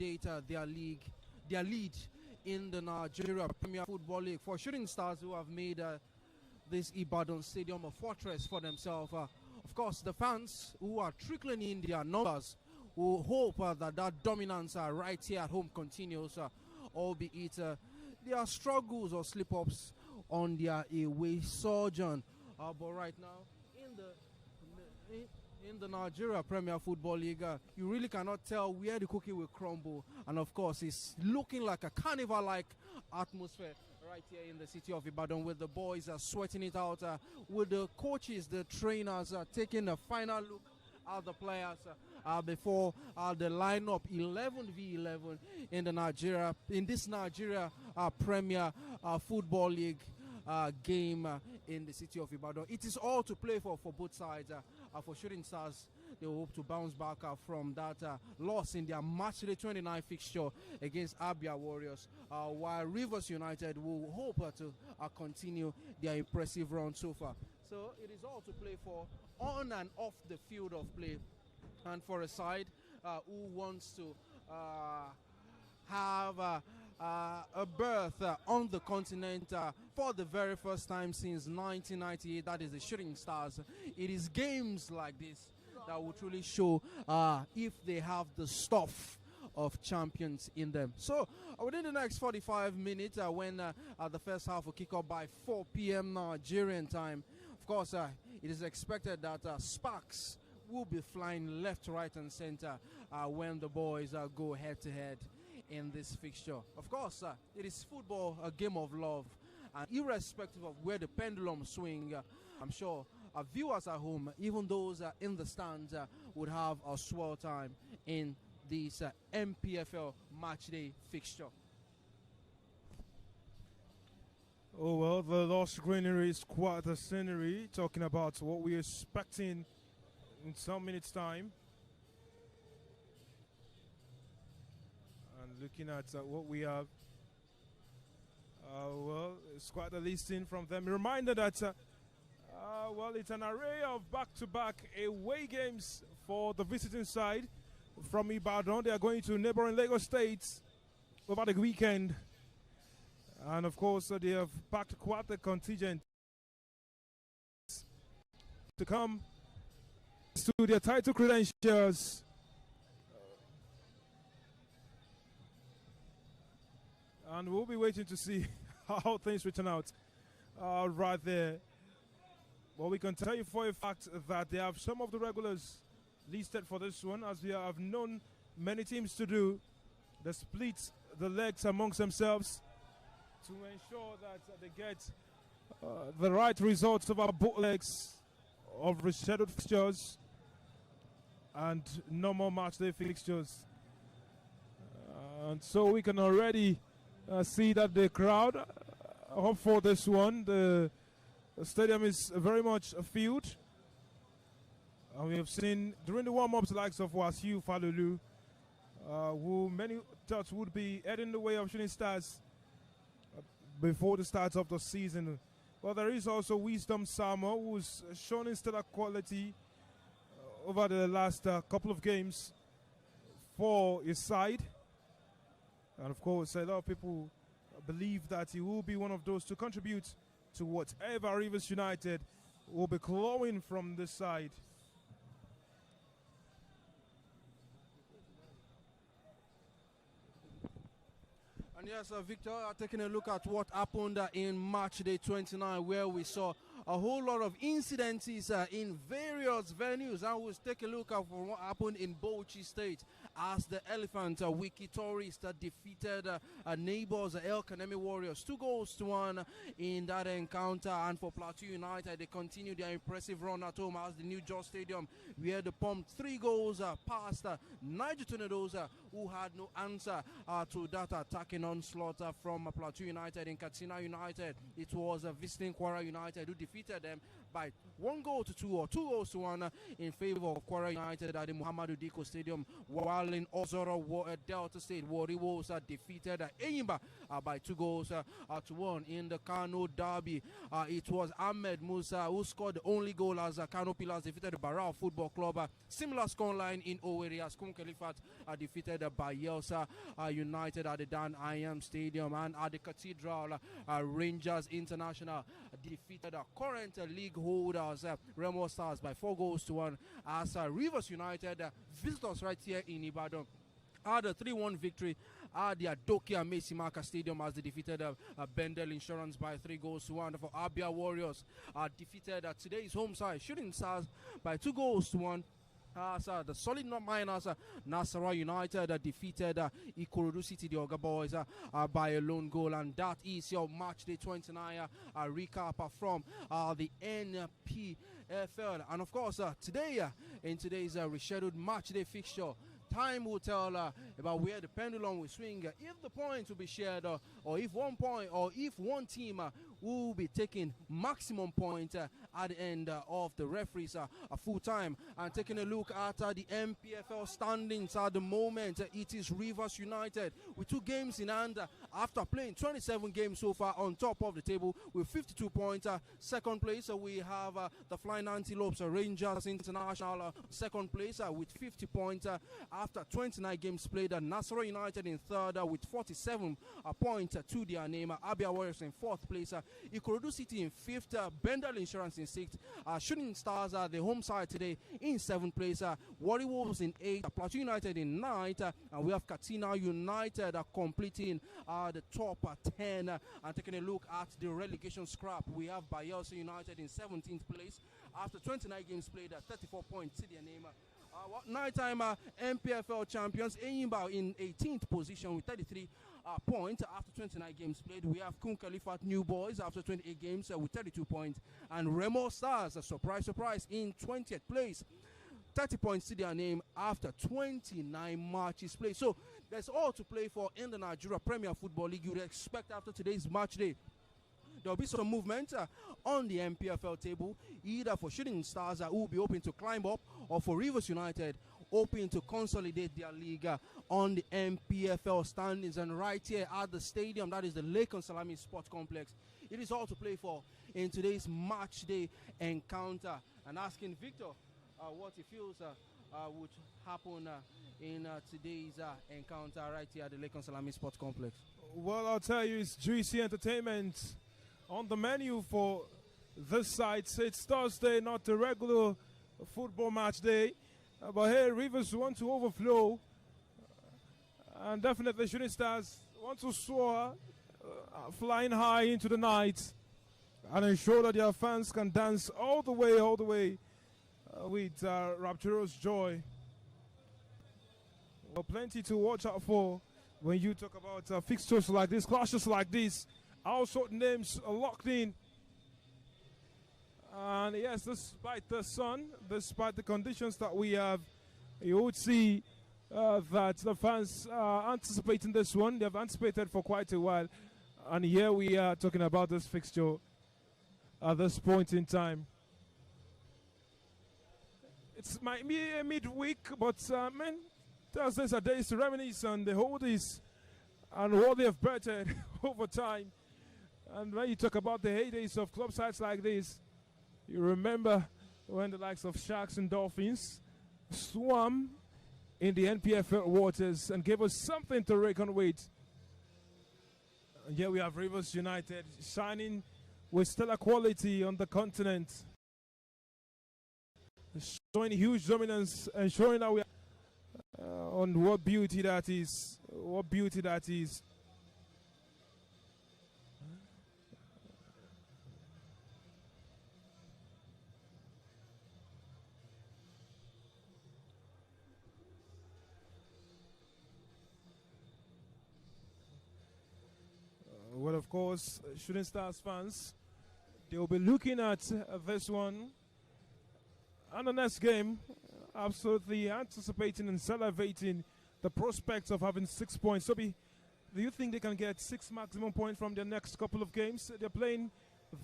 consolidate their lead in the Nigeria Premier Football League. For Shooting Stars, who have made this Ibadan Stadium a fortress for themselves. Of course, the fans who are trickling in their numbers will hope that dominance right here at home continues, albeit there are struggles or slip-ups on their away sojourn. But right now, in the Nigeria Premier Football League, you really cannot tell where the cookie will crumble. And of course, it's looking like a carnival-like atmosphere right here in the city of Ibadan, with the boys sweating it out, with the coaches, the trainers taking a final look at the players before the lineup 11v11 in this Nigeria Premier Football League game in the city of Ibadan. It is all to play for both sides. For Shooting Stars, they hope to bounce back from that loss in their matchday 29 fixture against Abia Warriors, while Rivers United will hope to continue their impressive run so far. So it is all to play for on and off the field of play. And for a side who wants to have a berth on the continent for the very first time since 1998, that is the Shooting Stars, it is games like this that will truly show if they have the stuff of champions in them. So within the next 45 minutes, when the first half will kick off by 4 p.m. Nigerian time, of course, it is expected that sparks will be flying left, right, and center when the boys go head-to-head in this fixture. Of course, it is football, a game of love, and irrespective of where the pendulum swing, I'm sure viewers at home, even those in the stands, would have a swell time in this NPFL matchday fixture. Oh well, the lost greenery is quite the scenery. Talking about what we're expecting in some minutes' time. And looking at what we have, well, it's quite a listing from them. A reminder that, well, it's an array of back-to-back away games for the visiting side from Ibadan. They are going to neighboring Lagos State over the weekend. And of course, they have packed quite a contingent to come to their title credentials. And we'll be waiting to see how things will turn out right there. Well, we can tell you for a fact that they have some of the regulars listed for this one, as we have known many teams to do. They split the legs amongst themselves to ensure that they get the right results of our both legs of rescheduled fixtures and normal matchday fixtures. And so we can already see that the crowd hope for this one. The stadium is very much filled. And we have seen during the warm-ups the likes of Wasiu Falulu, who many thought would be heading the way of Shooting Stars before the start of the season. Well, there is also Wisdom Samo, who's shown stellar quality over the last couple of games for his side. And of course, a lot of people believe that he will be one of those to contribute to whatever Rivers United will be clawing from this side. And yes, Victor, taking a look at what happened in match day 29, where we saw a whole lot of incidences in various venues. And we'll take a look at what happened in Bauchi State as the Elephant Wiki Tourist defeated neighbors El Kanemi Warriors 2-1 in that encounter. And for Plateau United, they continue their impressive run at home as the New Jos Stadium, where they pumped 3 goals past Niger Tornadoes, who had no answer to that attacking onslaught from Plateau United. In Katsina United, it was visiting Kwara United who defeated them by 1-2 or 2-1 in favor of Kwara United at the Muhammadu Diko Stadium, while in Ozoro Delta State, Warriors defeated Enyimba by 2-1 in the Kano Derby. It was Ahmed Musa who scored the only goal as Kano Pillars defeated the Barao Football Club. Similar scoreline in Owerri as Kun Khalifat defeated Bayelsa United at the Dan Ayam Stadium, and at the Cathedral, Rangers International defeated current league holders Remo Stars by 4-1 as Rivers United visitors right here in Ibadan had a 3-1 victory at the Adokia Mesimaka Stadium as they defeated Bendel Insurance by 3-1. For Abia Warriors defeated today's home side Shooting Stars by 2-1. The solid miners Nasarawa United defeated Ikorodu City, the Oga Boys, by a lone goal, and that is your match day 29 recap from the NPFL. And of course, today in today's rescheduled match day fixture, time will tell about where the pendulum will swing, if the points will be shared, or if one team will be taking maximum point at the end of the referees full time. And taking a look at the NPFL standings at the moment, it is Rivers United with 2 games in hand after playing 27 games so far, on top of the table with 52 points. Second place we have the Flying Antelopes, Rangers International, second place with 50 points after 29 games played. Nasarawa United in third with 47 points to their name. Abia Warriors in fourth place. Ikorodu City in fifth. Bendel Insurance in sixth. Shooting Stars, the home side today, in seventh place. Warriors in eighth. Plateau United in ninth. And we have Katina United completing the top 10. And taking a look at the relegation scrap, we have Bayelsa United in 17th place after 29 games played, 34 points to their name. Nighttime NPFL champions Enyimba in 18th position with 33 points after 29 games played. We have Kun Khalifat New Boys after 28 games with 32 points, and Remo Stars, surprise in 20th place, 30 points to their name after 29 matches played. So there's all to play for in the Nigerian Premier Football League. You would expect after today's match day there will be some movement on the NPFL table, either for Shooting Stars who will be hoping to climb up, or for Rivers United hoping to consolidate their league on the NPFL standings. And right here at the stadium, that is the Lake Salami Sports Complex, it is all to play for in today's match day encounter. And asking Victor what he feels would happen in today's encounter right here at the Lake Salami Sports Complex. Well, I'll tell you, it's juicy entertainment on the menu for this side. It's Thursday, not a regular football match day. But hey, Rivers want to overflow. And definitely Shooting Stars want to soar, flying high into the night, and ensure that their fans can dance all the way with rapturous joy. Well, plenty to watch out for when you talk about fixtures like this, clashes like this. All sort of names are locked in. And yes, despite the sun, despite the conditions that we have, you would see that the fans are anticipating this one. They've anticipated for quite a while. And here we are talking about this fixture at this point in time. It might be a midweek, but man, Thursdays are days to reminisce on the oldies and what they have bettered over time. And when you talk about the heydays of club sides like this, you remember when the likes of Sharks and Dolphins swam in the NPFL waters and gave us something to reckon with. And here we have Rivers United shining with stellar quality on the continent, showing huge dominance and showing that we are on what beauty that is. What beauty that is. Well, of course, Shooting Stars fans, they will be looking at this one and the next game, absolutely anticipating and salivating the prospects of having 6 points. So, do you think they can get 6 maximum points from their next couple of games? They're playing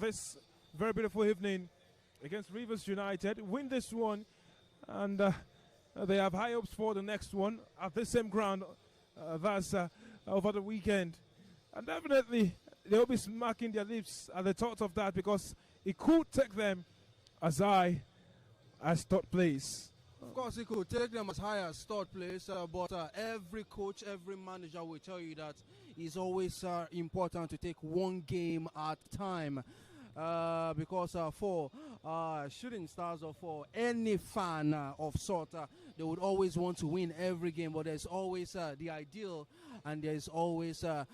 this very beautiful evening against Rivers United, win this one, and they have high hopes for the next one at the same ground. That's over the weekend. And definitely, they'll be smacking their lips at the thought of that, because it could take them as high as third place. Of course, it could take them as high as third place, but every coach, every manager will tell you that it's always important to take one game at a time. Because for Shooting Stars, or for any fan of sort, they would always want to win every game, but there's always the ideal, and there's always the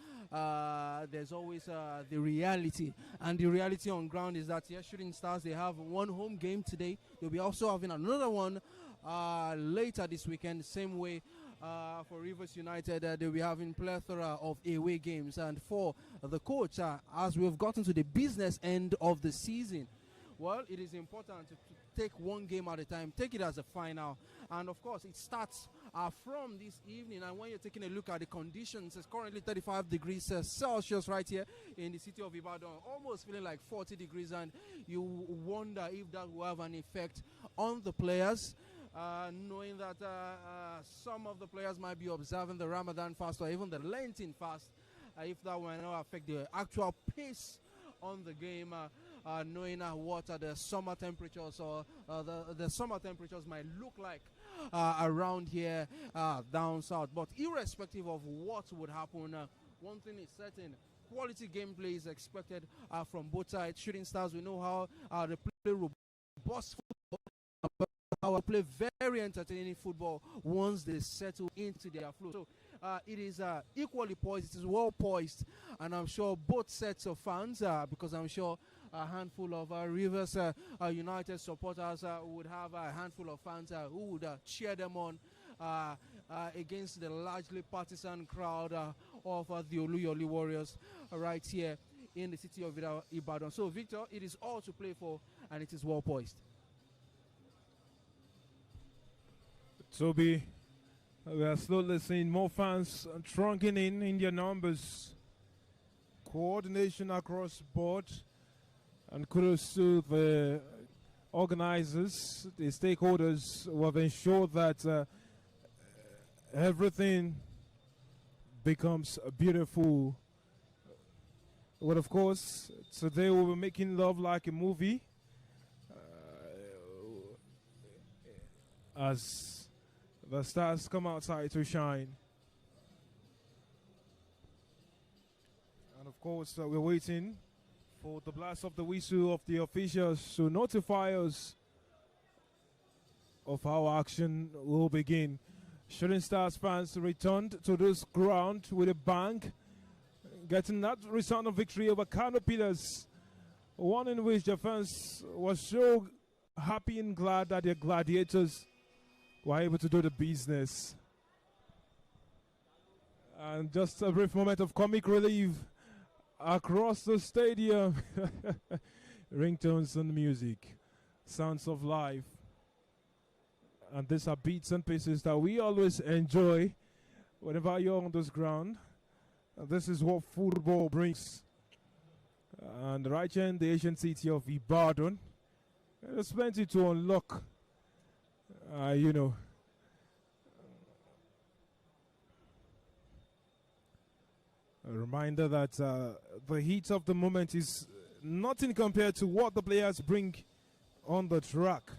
reality. And the reality on ground is that, yes, Shooting Stars, they have one home game today. They'll be also having another one later this weekend. Same way for Rivers United, they'll be having plethora of away games. And for the coach, as we've gotten to the business end of the season, well, it is important to take one game at a time, take it as a final. And of course, it starts from this evening. And when you're taking a look at the conditions, it's currently 35 degrees Celsius right here in the city of Ibadan, almost feeling like 40 degrees. And you wonder if that will have an effect on the players. Knowing that some of the players might be observing the Ramadan fast, or even the Lenten fast, if that will not affect the actual pace on the game, knowing what the summer temperatures, or the summer temperatures might look like around here down south. But irrespective of what would happen, one thing is certain: quality gameplay is expected from both sides. Shooting Stars, we know how they play robust football, how play very entertaining football once they settle into their flow. So it is equally poised, it is well poised, and I'm sure both sets of fans, because I'm sure a handful of Rivers United supporters would have a handful of fans who would cheer them on against the largely partisan crowd of the Oluyole Warriors right here in the city of Ibadan. So, Victor, it is all to play for, and it is well poised. Toby, we are slowly seeing more fans trunking in their numbers. Coordination across board, and kudos to the organizers, the stakeholders who have ensured that everything becomes beautiful. But of course, today we'll be making love like a movie, as the stars come outside to shine. And of course, we're waiting for the blast of the whistle of the officials to notify us of how action will begin. Shooting Stars fans returned to this ground with a bang, getting that resounding victory over Kano Pillars, one in which the fans were so happy and glad that their gladiators were able to do the business. And just a brief moment of comic relief across the stadium. Ringtones and music, sounds of life. And these are beats and pieces that we always enjoy whenever you're on this ground. And this is what football brings. And right here in the ancient city of Ibadan, there's plenty to unlock. You know, a reminder that the heat of the moment is nothing compared to what the players bring on the track.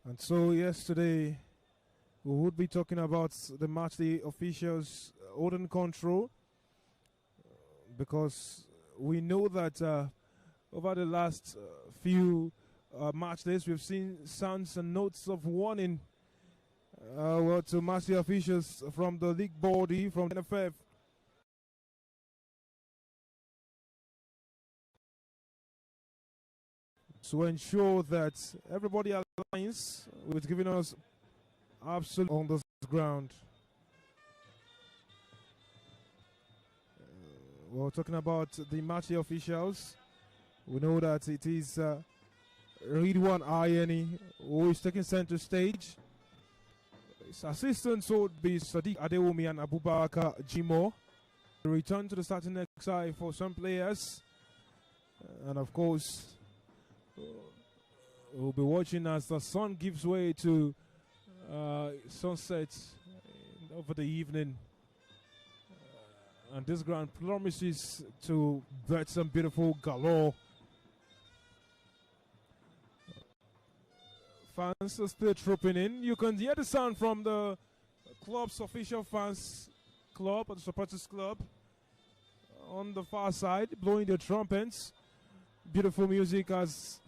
And so yesterday we would be talking about the match day officials holding control, because we know that over the last few match days we've seen sounds and notes of warning to match day officials from the league body, from NFF, to ensure that everybody aligns with giving us absolute on the ground. We're talking about the match day officials. We know that it is Ridwan Ayeni who is taking center stage. His assistants would be Sadiq Adewumi and Abubakar Jimo. Return to the starting exercise for some players. And of course, we'll be watching as the sun gives way to sunset over the evening. And this ground promises to bet some beautiful galore. Fans are still trooping in. You can hear the sound from the club's official fans club, or the supporters club, on the far side, blowing their trumpets. Beautiful music as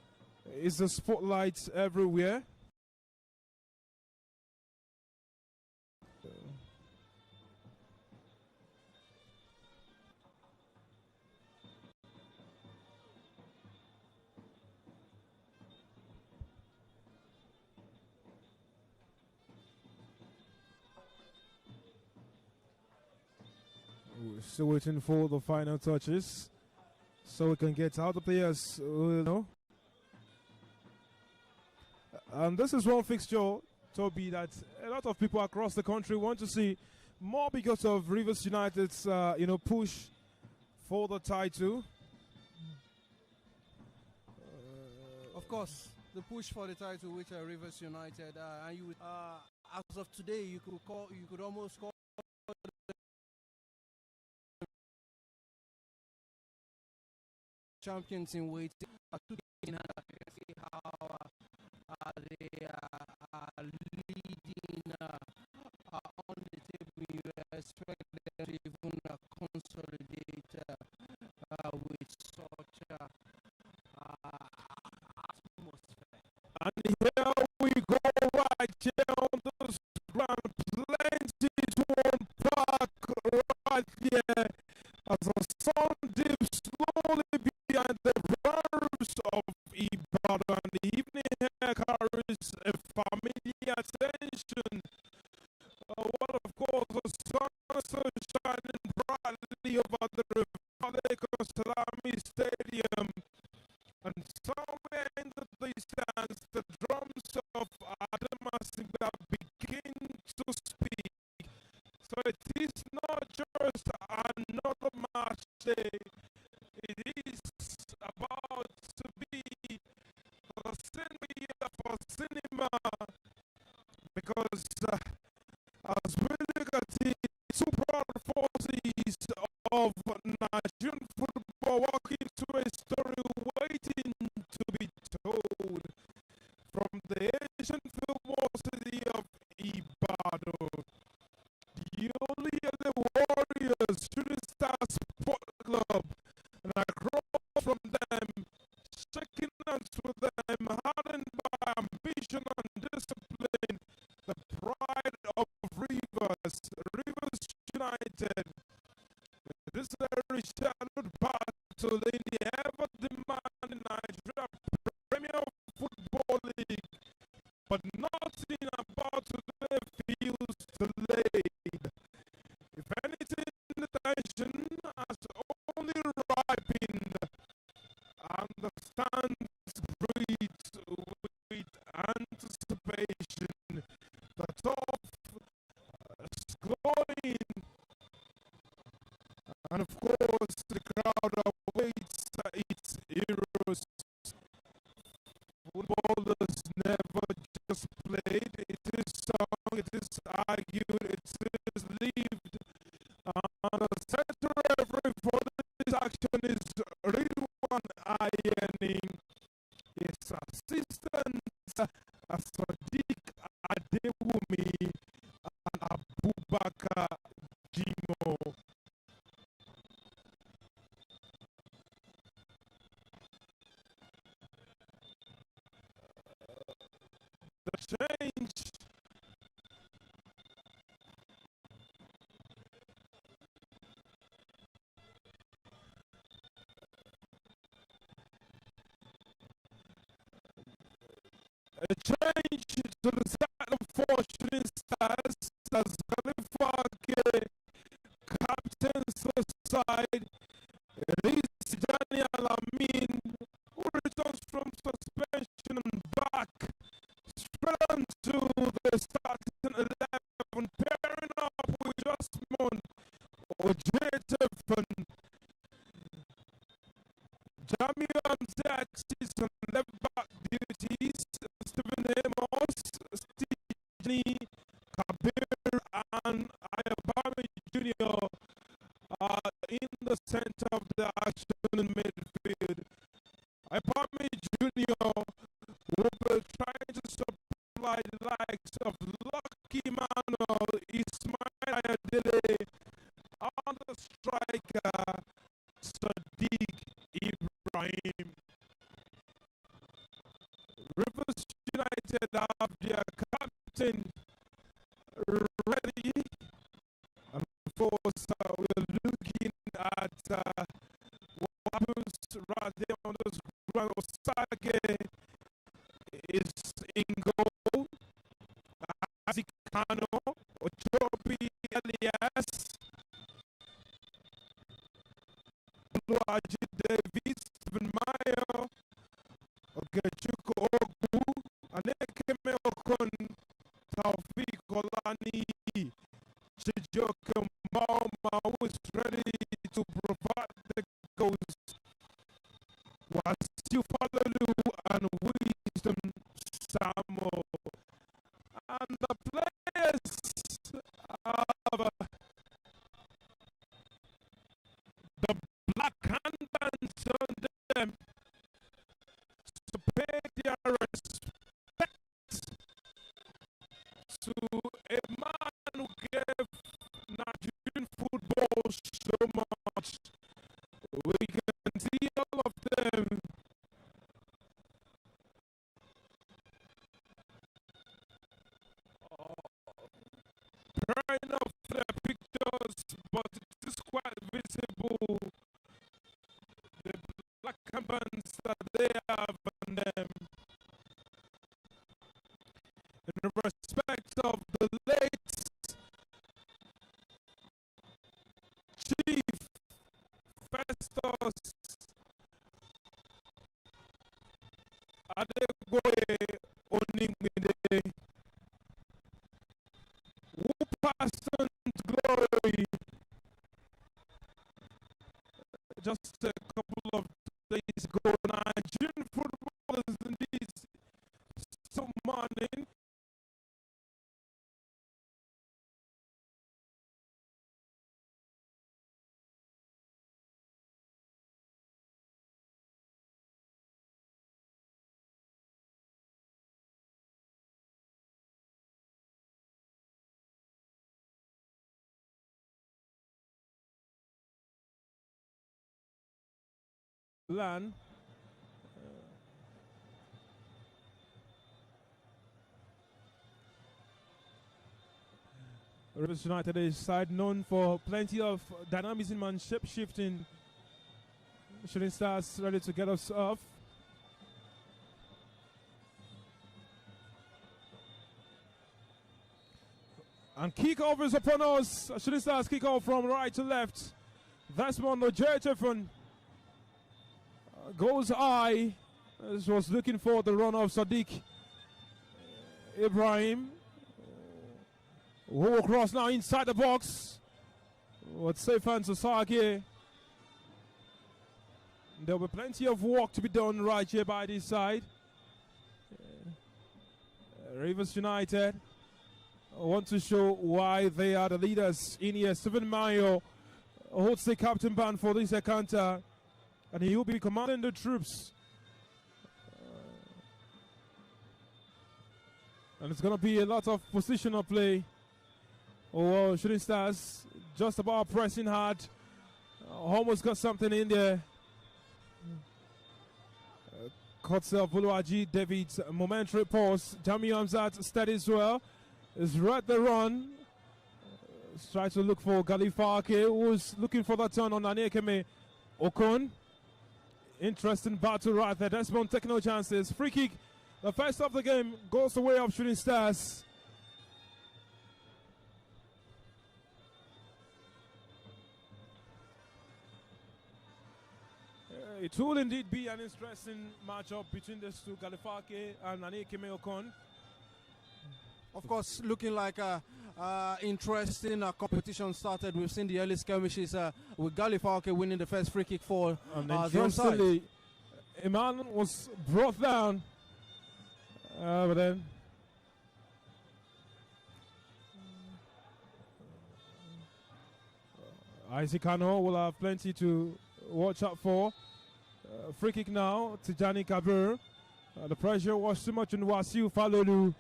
is the spotlights everywhere. We're still waiting for the final touches so we can get out the players. And this is one fixture, Toby, that a lot of people across the country want to see more because of Rivers United's push for the title. Of course, the push for the title, which are Rivers United, and you as of today, you could almost call champions in waiting. You can see how they are leading on the table. You expect them to even consolidate with such atmosphere. And here we go, right here on the ground. Plenty to unpack right here as the sun dips slowly behind the roofs of Ibadan. The evening here carries a familiar attention. What of course the sun is so shining brightly over the Rivale Salami Stadium, and somewhere in the distance the drums of Adamasinga begin to speak. So it is not just another match day. It is about to be the cinema for cinema, because as we look at the two proud forces of Nigerian football walking to a story waiting to be told from the Asian football city of Ibadan. The only other Warriors, Shooting Star Sport Club, and across from them, shaking hands with them, hardened by ambition and discipline, the pride of Rivers United. This is a reshadowed battle in the ever-demanding Nigerian Premier Football League, but nothing about today feels delayed. If anything, the tension has only ripened, and the stands breathe with anticipation. The top is glowing, and of course the crowd awaits its heroes. Football is never just played, it is sung, it is argued, it is lived. And the center referee for this action is Ridwan Ironing. His assistants are Sadiq Adewumi and Abubakar Jimo. The change to the side of Fortune Stars as Khalifa captains the side. It is Daniel Amin who returns from suspension and back straight onto the starting 11. trying to supply the likes of Lucky Manuel, Ismail Ayadele, on the striker, Sadiq Ibrahim. Rivers United have their captain ready. And of course, we're looking at what happens right there on this ground. Osage is in goal. Azikano, Ochobi Elias, Oluwaji Davis, Stephen Mayo, Ogechuko Ogu, Anekeme Okon, Taufik Olani, Chijoke Mauma, who is ready to provide the goals. Wasiu Falalu and Wisdom Samuel. And the players have the black handbands on them to pay their respect to a man who gave Nigerian football so much. We can see all of them. Drawing off their pictures, but it is quite visible the black bands that they have on them. In respect of the late Chief Festus Adegoye Onimide, who passed on to glory just a couple of days ago. Nigerian football is indeed so morning. Lan. Rivers United is a side known for plenty of dynamism and shape shifting. Shooting Stars ready to get us off. And kickoff is upon us. Shooting Stars kick off from right to left. Desmond Ojechefen goes high. This was looking for the run of Sadiq Ibrahim. Who will cross now inside the box. With safe hands to Sake. There will be plenty of work to be done right here by this side. Rivers United want to show why they are the leaders in here. Stephen Mayo holds the captain band for this encounter, and he will be commanding the troops. And it's going to be a lot of positional play. Oh, Shooting Stars just about pressing hard. Almost got something in there. Cuts off Oluwaji David's momentary pause. Jami Hamzat steadies well. Is right the run. Try to look for Galifake, who's looking for that turn on Anekeme Okon. Interesting battle right there. Desmond taking no chances. Free kick. The first of the game goes the way of Shooting Stars. It will indeed be an interesting matchup between these two, Galifake and Anekeme Okon. Of course, looking like interesting competition started. We've seen the early skirmishes with Galifake winning the first free kick for the onside. A man was brought down, but then Isaac Kano will have plenty to watch out for. Free kick now to Jani Kabir. The pressure was too much on Wasiu Falolu.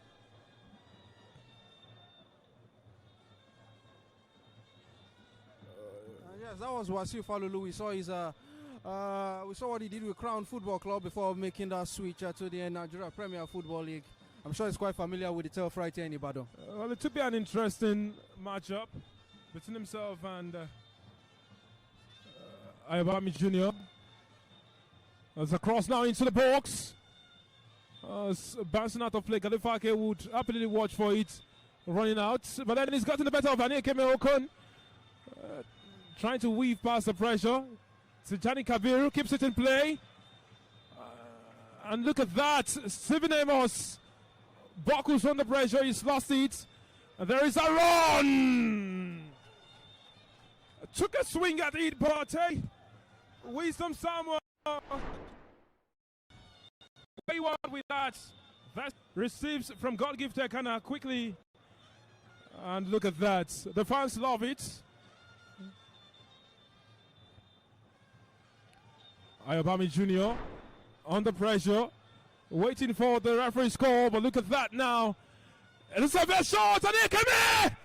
Yes, that was Wasiu Falolu. We saw we saw what he did with Crown Football Club before making that switch to the Nigerian Premier Football League. I'm sure he's quite familiar with the turf right here in Ibadan. Well, it would be an interesting matchup between himself and Ayobami Jr. There's a cross now into the box. Bouncing out of play. Galifake would happily watch for it running out. But then he's gotten the better of Anekeme Okon. Trying to weave past the pressure. Tijani Kabiru keeps it in play. And look at that. Steven Amos buckles under pressure. He's lost it. And there is a run. Took a swing at it, but Wisdom Samuel. Wayward with that. That receives from Goalkeeper Tekana quickly. And look at that. The fans love it. Ayobami Jr. under pressure, waiting for the referee's call, but look at that now. It's a best shot, and here come in!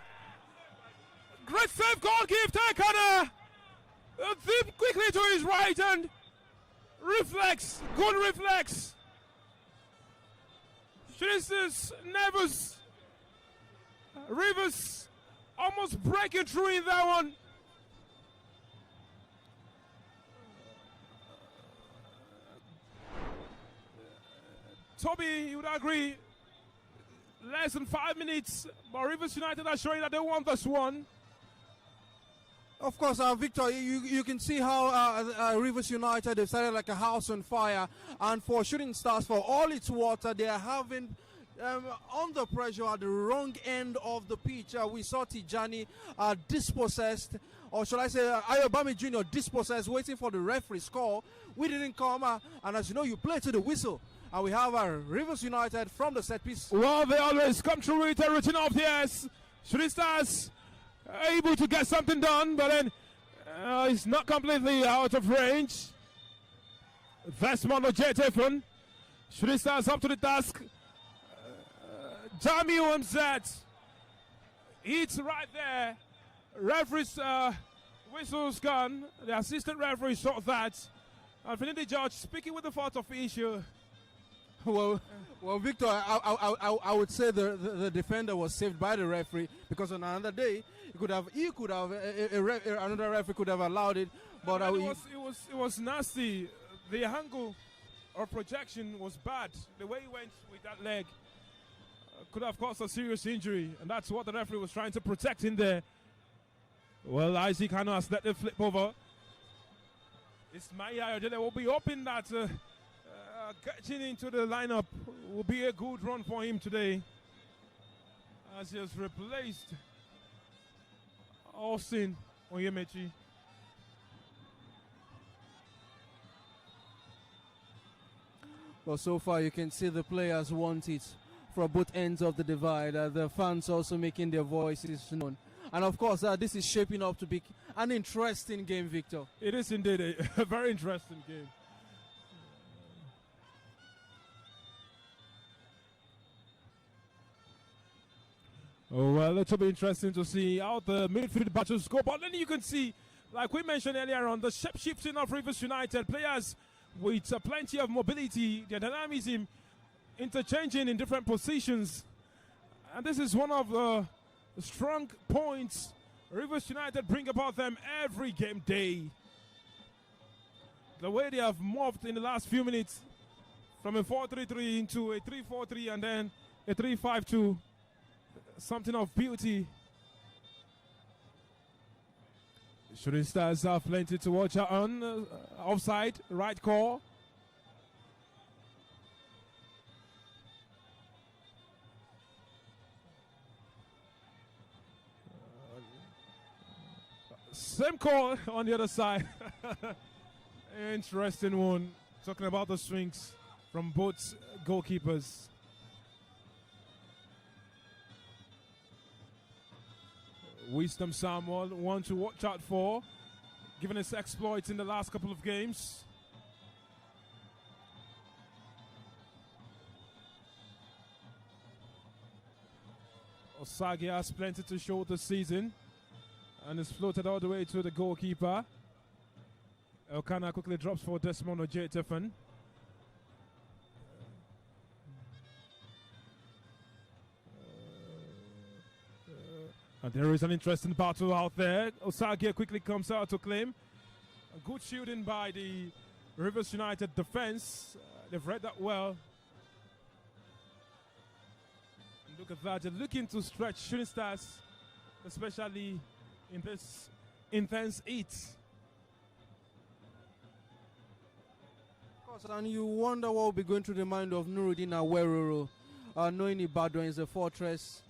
Great save, Goalkeeper Tekana! Deep quickly to his right, and reflex, good reflex. Jesus, Neves, Rivers almost breaking through in that one. Toby, you would agree, less than 5 minutes, but Rivers United are showing that they want this one. Of course, Victor, you can see how Rivers United, they've started like a house on fire. And for Shooting Stars, for all its water, they are having under pressure at the wrong end of the pitch. We saw Tijani dispossessed, or should I say Ayobami Jr. dispossessed, waiting for the referee's call. We didn't come, and as you know, you play to the whistle. And we have Rivers United from the set piece. Well, they always come through with a routine of theirs. Shooting Stars able to get something done, but then it's not completely out of range. Desmond Ojetefun. Shooting Stars up to the task. Jami Umzat. It's right there. Referee's whistle's gone. The assistant referee saw that. And Finidi George speaking with the fourth official. Well, Victor, I would say the defender was saved by the referee, because on another day another referee could have allowed it, but it was nasty. The angle or projection was bad. The way he went with that leg could have caused a serious injury, and that's what the referee was trying to protect in there. Well, Isaac Hano has let it flip over. Ismail Ayodele will be hoping that getting into the lineup will be a good run for him today, as he has replaced Austin Onyemechi. Well, so far you can see the players want it from both ends of the divide. The fans also making their voices known. And of course, this is shaping up to be an interesting game, Victor. It is indeed a very interesting game. Oh, well, it'll be interesting to see how the midfield battles go. But then you can see, like we mentioned earlier on, the shape-shifting of Rivers United. Players with plenty of mobility, their dynamism, interchanging in different positions. And this is one of the strong points Rivers United bring about them every game day. The way they have moved in the last few minutes from a 4-3-3 into a 3-4-3 and then a 3-5-2. Something of beauty. Shooting Stars have plenty to watch out on. Offside, right call. Same call on the other side. Interesting one. Talking about the swings from both goalkeepers. Wisdom Samuel, one to watch out for, given his exploits in the last couple of games. Osagi has plenty to show this season and is floated all the way to the goalkeeper. Elkanah quickly drops for Desmond Ojetefan. And there is an interesting battle out there. Osagi quickly comes out to claim. A good shielding by the Rivers United defense. They've read that well. Look at that, they're looking to stretch Shooting Stars, especially in this intense heat. Of course, and you wonder what will be going through the mind of Nuruddin Aweroro, knowing Ibadan is a fortress,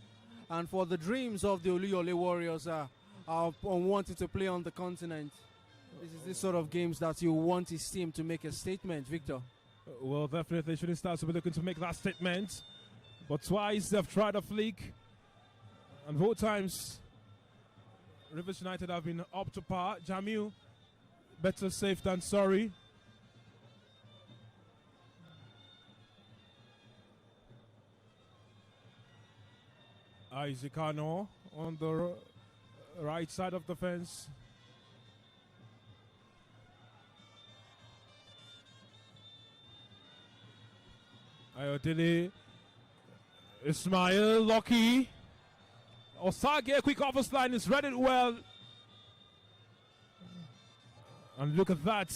and for the dreams of the Oluyole Warriors are wanting to play on the continent. This is this sort of games that you want his team to make a statement, Victor. Well, definitely Shooting Stars will be looking to make that statement. But twice they've tried a flick, and both times Rivers United have been up to par. Jamil, better safe than sorry. Isaac Arno on the right side of the fence. Ayodele, Ismail, Lucky. Osagi, a quick office line, is read it well. And look at that.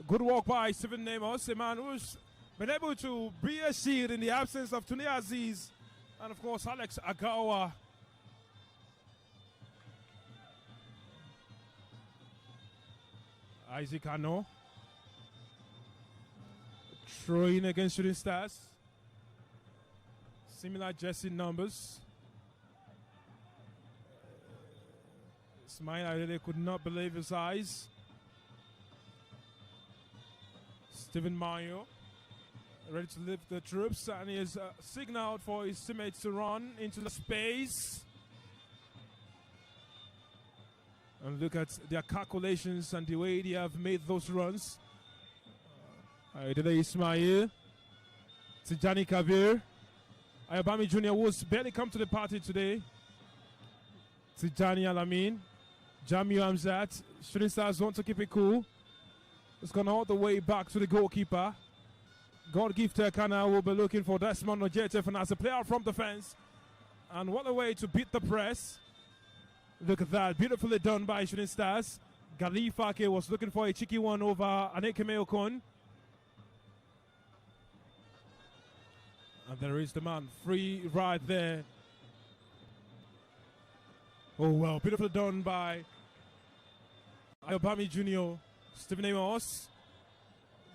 Good work by Stephen Nemos, a man who's been able to be a shield in the absence of Tuni Aziz and, of course, Alex Agawa. Isaac Ano. Throwing against Shooting Stars. Similar jersey numbers. Ismail, I really could not believe his eyes. Stephen Mayo ready to lift the troops, and he has signaled for his teammates to run into the space. And look at their calculations and the way they have made those runs. Aidele Ismail, Tijani Kabir, Ayobami Jr., who's barely come to the party today. Tijani Alamin, Jamiu Hamzat. Shooting Stars want to keep it cool. It's gone all the way back to the goalkeeper. God give Tekana will be looking for Desmond Ojetefan as a player from the fence. And what a way to beat the press. Look at that, beautifully done by Shooting Stars. Gali Fake was looking for a cheeky one over Anekeme Okon. And there is the man, free right there. Oh well, beautifully done by Ayobami Jr., Stephen Amos.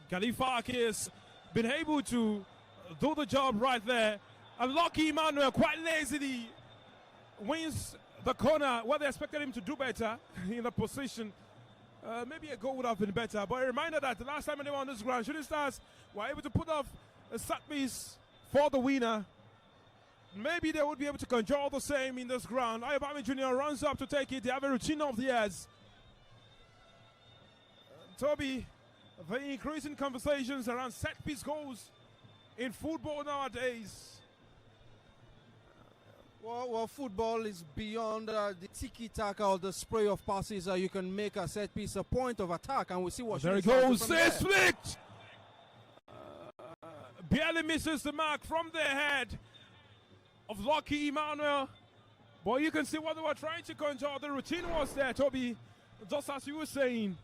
Khalifa has been able to do the job right there. And Lucky Emmanuel quite lazily wins the corner where they expected him to do better in the position. Maybe a goal would have been better, but a reminder that the last time they were on this ground, Shooting Stars were able to put off a set piece for the winner. Maybe they would be able to control the same in this ground. Ayobami Jr. runs up to take it. They have a routine of the years. Toby, the increasing conversations around set piece goals in football nowadays. Well, football is beyond the tiki-taka or the spray of passes. You can make a set piece a point of attack, and we see what. There it goes. It's flicked. Barely misses the mark from the head of Lucky Emmanuel. But you can see what they were trying to control. The routine was there, Toby, just as you were saying.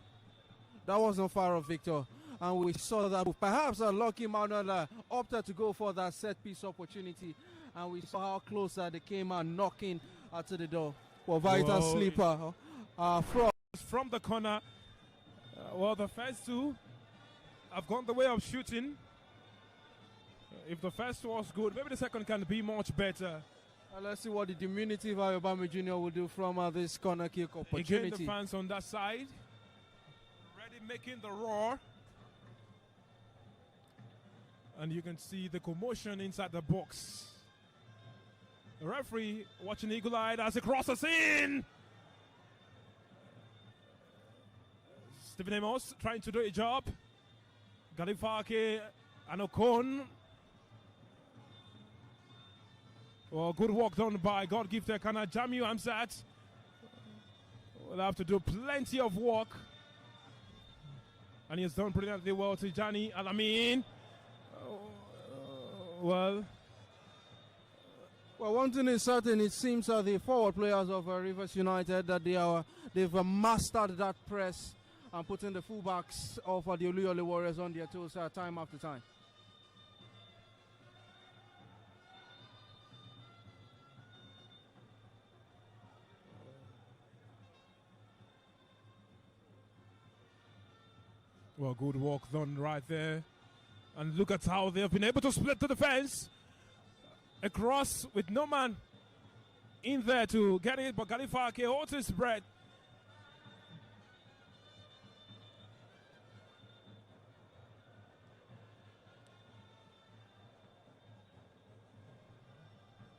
That wasn't far off, Victor. And we saw that perhaps Lucky Emmanuel opted to go for that set piece opportunity. And we saw how close they came and knocking to the door. Well, Vita Sleeper from the corner. Well, the first two have gone the way of shooting. If the first was good, maybe the second can be much better. Let's see what the diminutive Ayobami Jr. will do from this corner kick opportunity. Again, the fans on that side, ready making the roar. And you can see the commotion inside the box. The referee watching eagle-eyed as he crosses in. Stephen Amos trying to do a job. Galifake and Okon. Well, good work done by God-gifted Kana Jamiu Amsat. Will have to do plenty of work. And he has done brilliantly well to Johnny Alamin. Well, one thing is certain, it seems that the forward players of Rivers United, that they've mastered that press and putting the fullbacks of the Oluyole Warriors on their toes time after time. Well, good work done right there. And look at how they've been able to split the defense across with no man in there to get it. But Galifake holds his breath.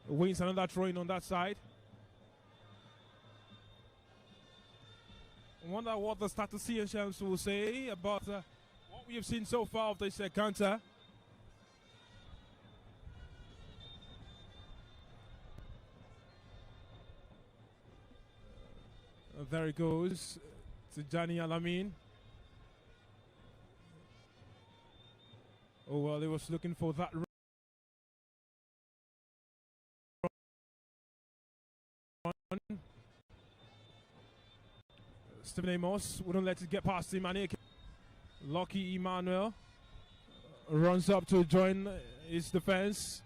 Wins another throw in on that side. I wonder what the statisticians will say about what we have seen so far of this counter. There it goes to Johnny Alamin. Oh, well, he was looking for that run. Stephen Amos wouldn't let it get past him. And Lucky Emmanuel runs up to join his defense.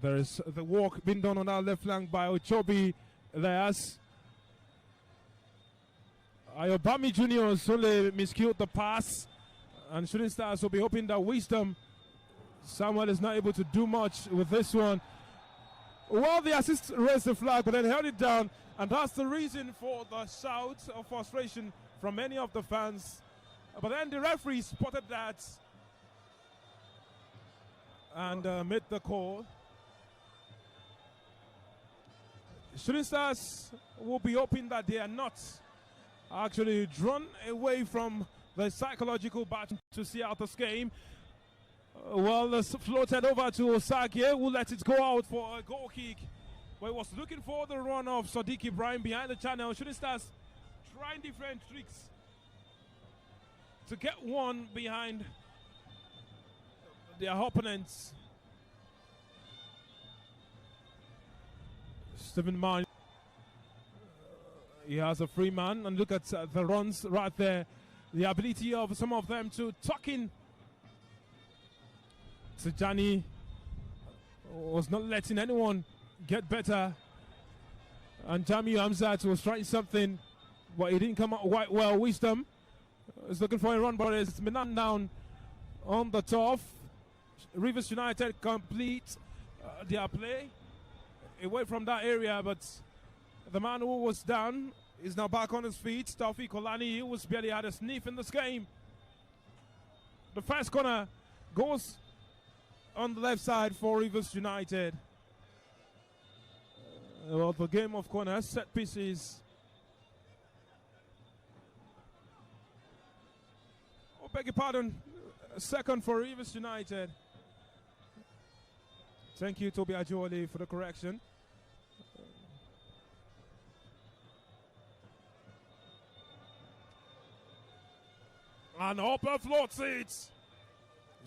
There is the work being done on our left flank by Ochobi Elias. Ayobami Juniors only miscued the pass, and Shooting Stars will be hoping that Wisdom Samuel is not able to do much with this one. Well, the assist raised the flag, but then held it down, and that's the reason for the shout of frustration from many of the fans. But then the referee spotted that and made the call. Shooting Stars will be hoping that they are not actually drawn away from the psychological battle to see out this game. Well, it's floated over to Osage, who let it go out for a goal kick. But he was looking for the run of Sadiq Ibrahim behind the channel. Shooting Stars trying different tricks to get one behind their opponents. Stephen Mann, he has a free man, and look at the runs right there. The ability of some of them to tuck in. Tijani was not letting anyone get better, and Jamiu Hamzat was trying something, but he didn't come out quite well. Wisdom is looking for a run, but it's Minan down on the top. Rivers United complete their play away from that area, but the man who was down is now back on his feet. Taufik Kolani, who was barely had a sniff in this game. The first corner goes on the left side for Rivers United. Well, the game of corners, set pieces. Oh, beg your pardon. Second for Rivers United. Thank you, Toby Ajoli, for the correction. And upper floor seats.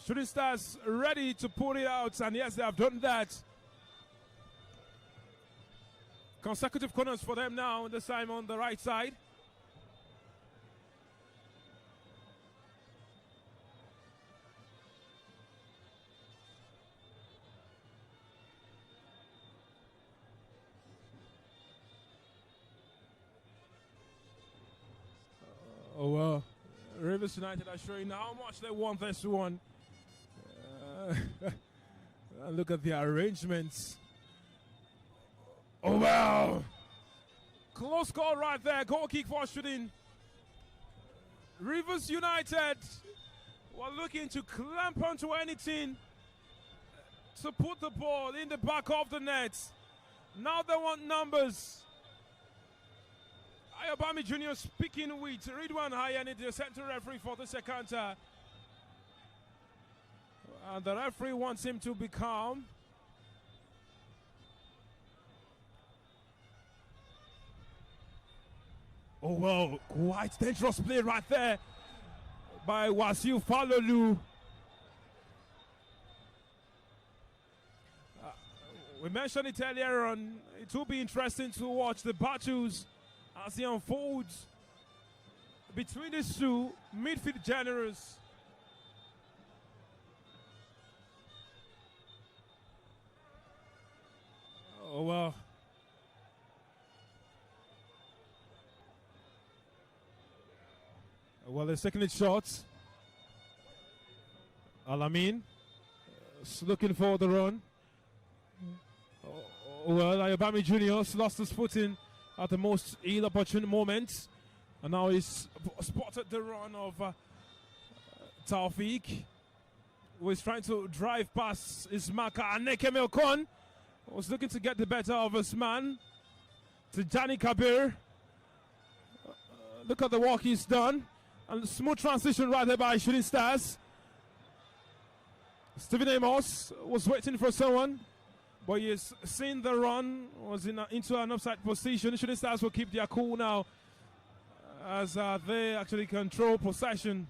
Shooting Stars ready to put it out, and yes, they have done that. Consecutive corners for them now, this time on the right side. Oh well, Rivers United are showing how much they want this one. Look at the arrangements. Oh wow! Close call right there. Goal kick for Shooting. Rivers United were looking to clamp onto anything to put the ball in the back of the net. Now they want numbers. Ayobami Junior speaking with Ridwan Hayani, the center referee for this encounter. And the referee wants him to be calm. Oh, well, quite dangerous play right there by Wasiu Falolu. We mentioned it earlier on. It will be interesting to watch the battles as they unfold between these two midfield generals. Oh, well. Well, they're taking it short. Alamin is looking for the run. Well, Ayobami Jr. lost his footing at the most ill-opportune moment. And now he's spotted the run of Taufik, who is trying to drive past his marker. Aneke Melkon was looking to get the better of his man. Tijani Kabir. Look at the work he's done. And smooth transition right there by Shooting Stars. Stephen Amos was waiting for someone, but he's seen the run, was into an offside position. Shooting Stars will keep their cool now as they actually control possession.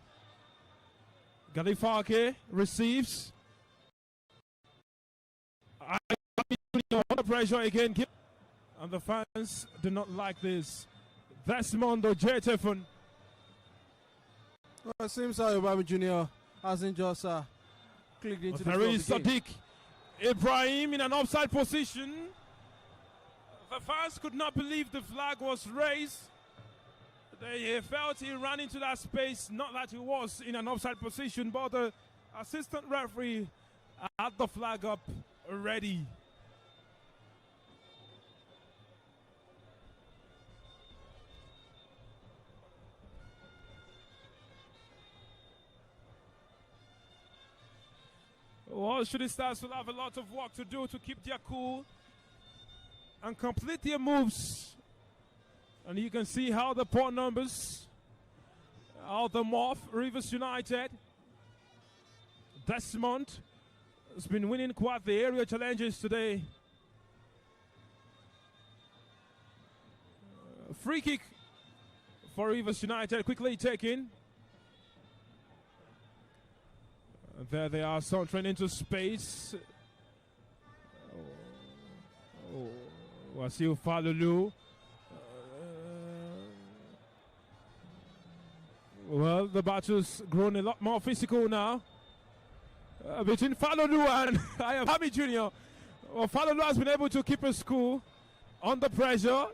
Galifake receives. Under pressure again. And the fans do not like this. Desmond Ojetefon. Well, it seems Ayobami Jr. hasn't just clicked into the Sadiq Ibrahim in an offside position. The fans could not believe the flag was raised. They felt he ran into that space, not that he was in an offside position, but the assistant referee had the flag up ready. Well, Shooting Stars will have a lot of work to do to keep their cool and complete their moves. And you can see how the point numbers, how the Morph, Rivers United. Desmond has been winning quite the area challenges today. Free kick for Rivers United, quickly taken. There they are, sauntering into space. Wasiu Falolu. Well, the battle's grown a lot more physical now. Between Falolu and Ayobami Jr. Well, Falolu has been able to keep his cool under pressure.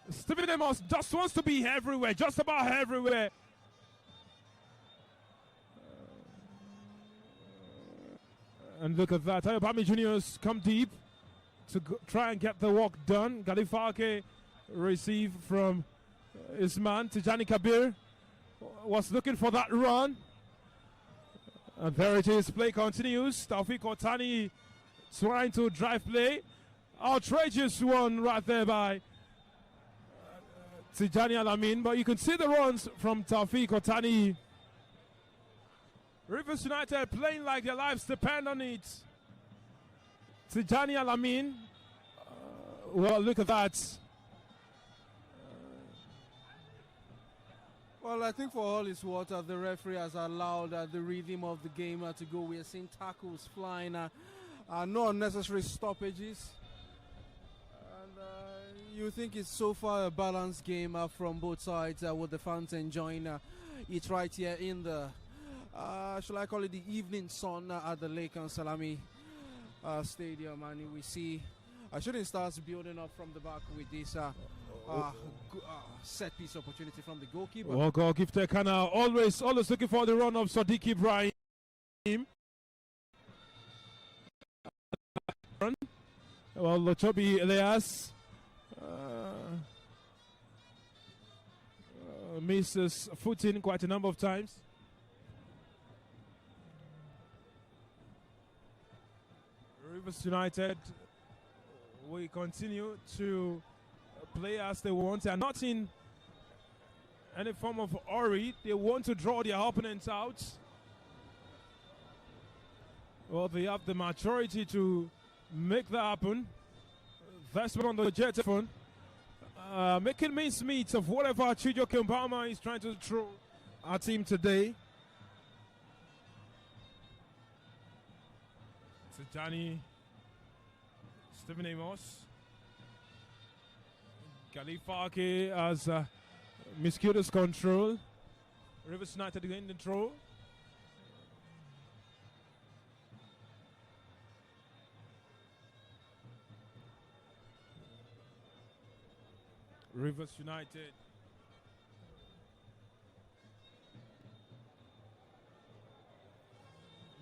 Stephen Amos just wants to be everywhere, just about everywhere. And look at that. Ayobami Juniors come deep to try and get the work done. Galifake received from his man. Tijani Kabir was looking for that run. And there it is. Play continues. Taufik Otani trying to drive play. Outrageous one right there by Tijani Alamin. But you can see the runs from Taufik Otani. Rivers United playing like their lives depend on it. Tijani Alamin. Well, look at that. Well, I think for all it's worth, the referee has allowed the rhythm of the game to go. We are seeing tackles flying, no unnecessary stoppages. And you think it's so far a balanced game from both sides, with the fans enjoying it right here in the shall I call it the evening sun at the Lake and Salami Stadium. And we see Shooting Stars building up from the back with this set piece opportunity from the goalkeeper. Well, goalkeeper Kana always looking for the run of Sadiq Ibrahim. Well, Lochobi Elias misses footing quite a number of times. Rivers United will continue to play as they want. They are not in any form of hurry. They want to draw their opponents out. Well, they have the maturity to make that happen. That's one on the jet phone. making mincemeat of whatever Chijo Kimbama is trying to throw our team today. Tijani, Stephen Amos, Galifake as Mosquitoes control. Rivers United in control. Rivers United.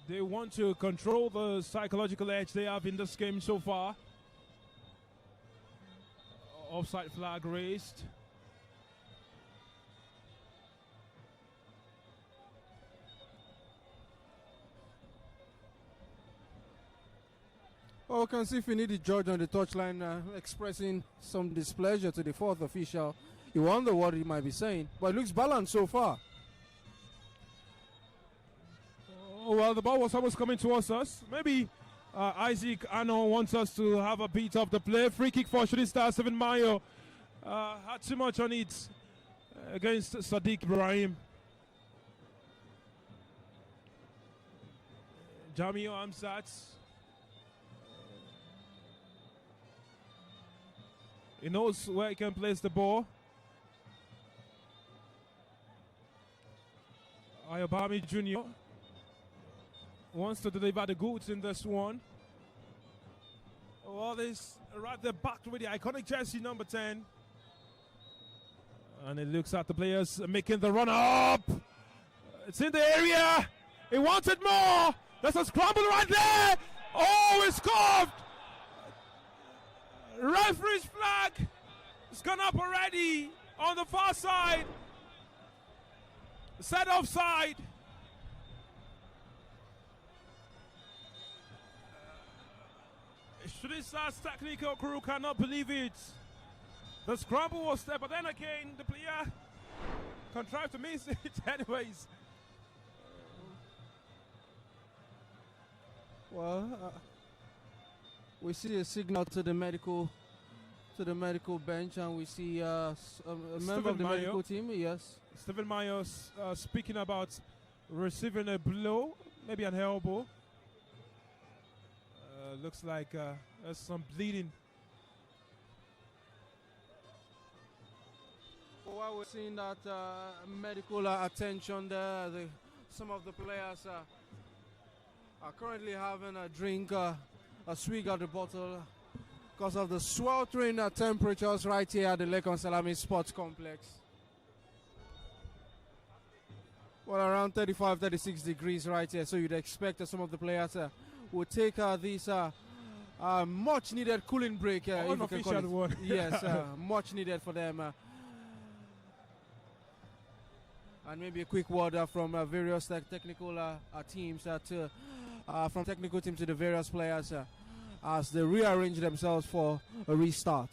They want to control the psychological edge they have in this game so far. Offside flag raised. Well, we can see if we need the judge on the touchline expressing some displeasure to the fourth official. You wonder what he might be saying, but it looks balanced so far. Oh, well, the ball was almost coming towards us. Maybe Isaac Ano wants us to have a beat of the play. Free kick for Shooting Star. Seven Mayo had too much on it against Sadiq Ibrahim. Jamio Amsat. He knows where he can place the ball. Ayobami Jr. wants to deliver the goods in this one. Well, this right there back with the iconic jersey number 10. And it looks at the players making the run up. It's in the area. He wanted more. There's a scramble right there. Oh, it's scored. Referee's flag has gone up already on the far side. Set offside. Shooting Stars technical crew cannot believe it. The scramble was there, but then again, the player contrived to miss it anyways. Well, we see a signal to the medical bench, and we see a member of the medical team. Yes, Stephen Myers speaking about receiving a blow, maybe an elbow. Looks like there's some bleeding. While we're seeing that medical attention there, some of the players are currently having a drink, a swig at the bottle, because of the sweltering temperatures right here at the Lake on Salami Sports Complex. Well, around 35, 36 degrees right here, so you'd expect that some of the players will take this much needed cooling break. If you can call it. One. Yes, much needed for them. And maybe a quick word from various technical teams from technical teams to the various players as they rearrange themselves for a restart.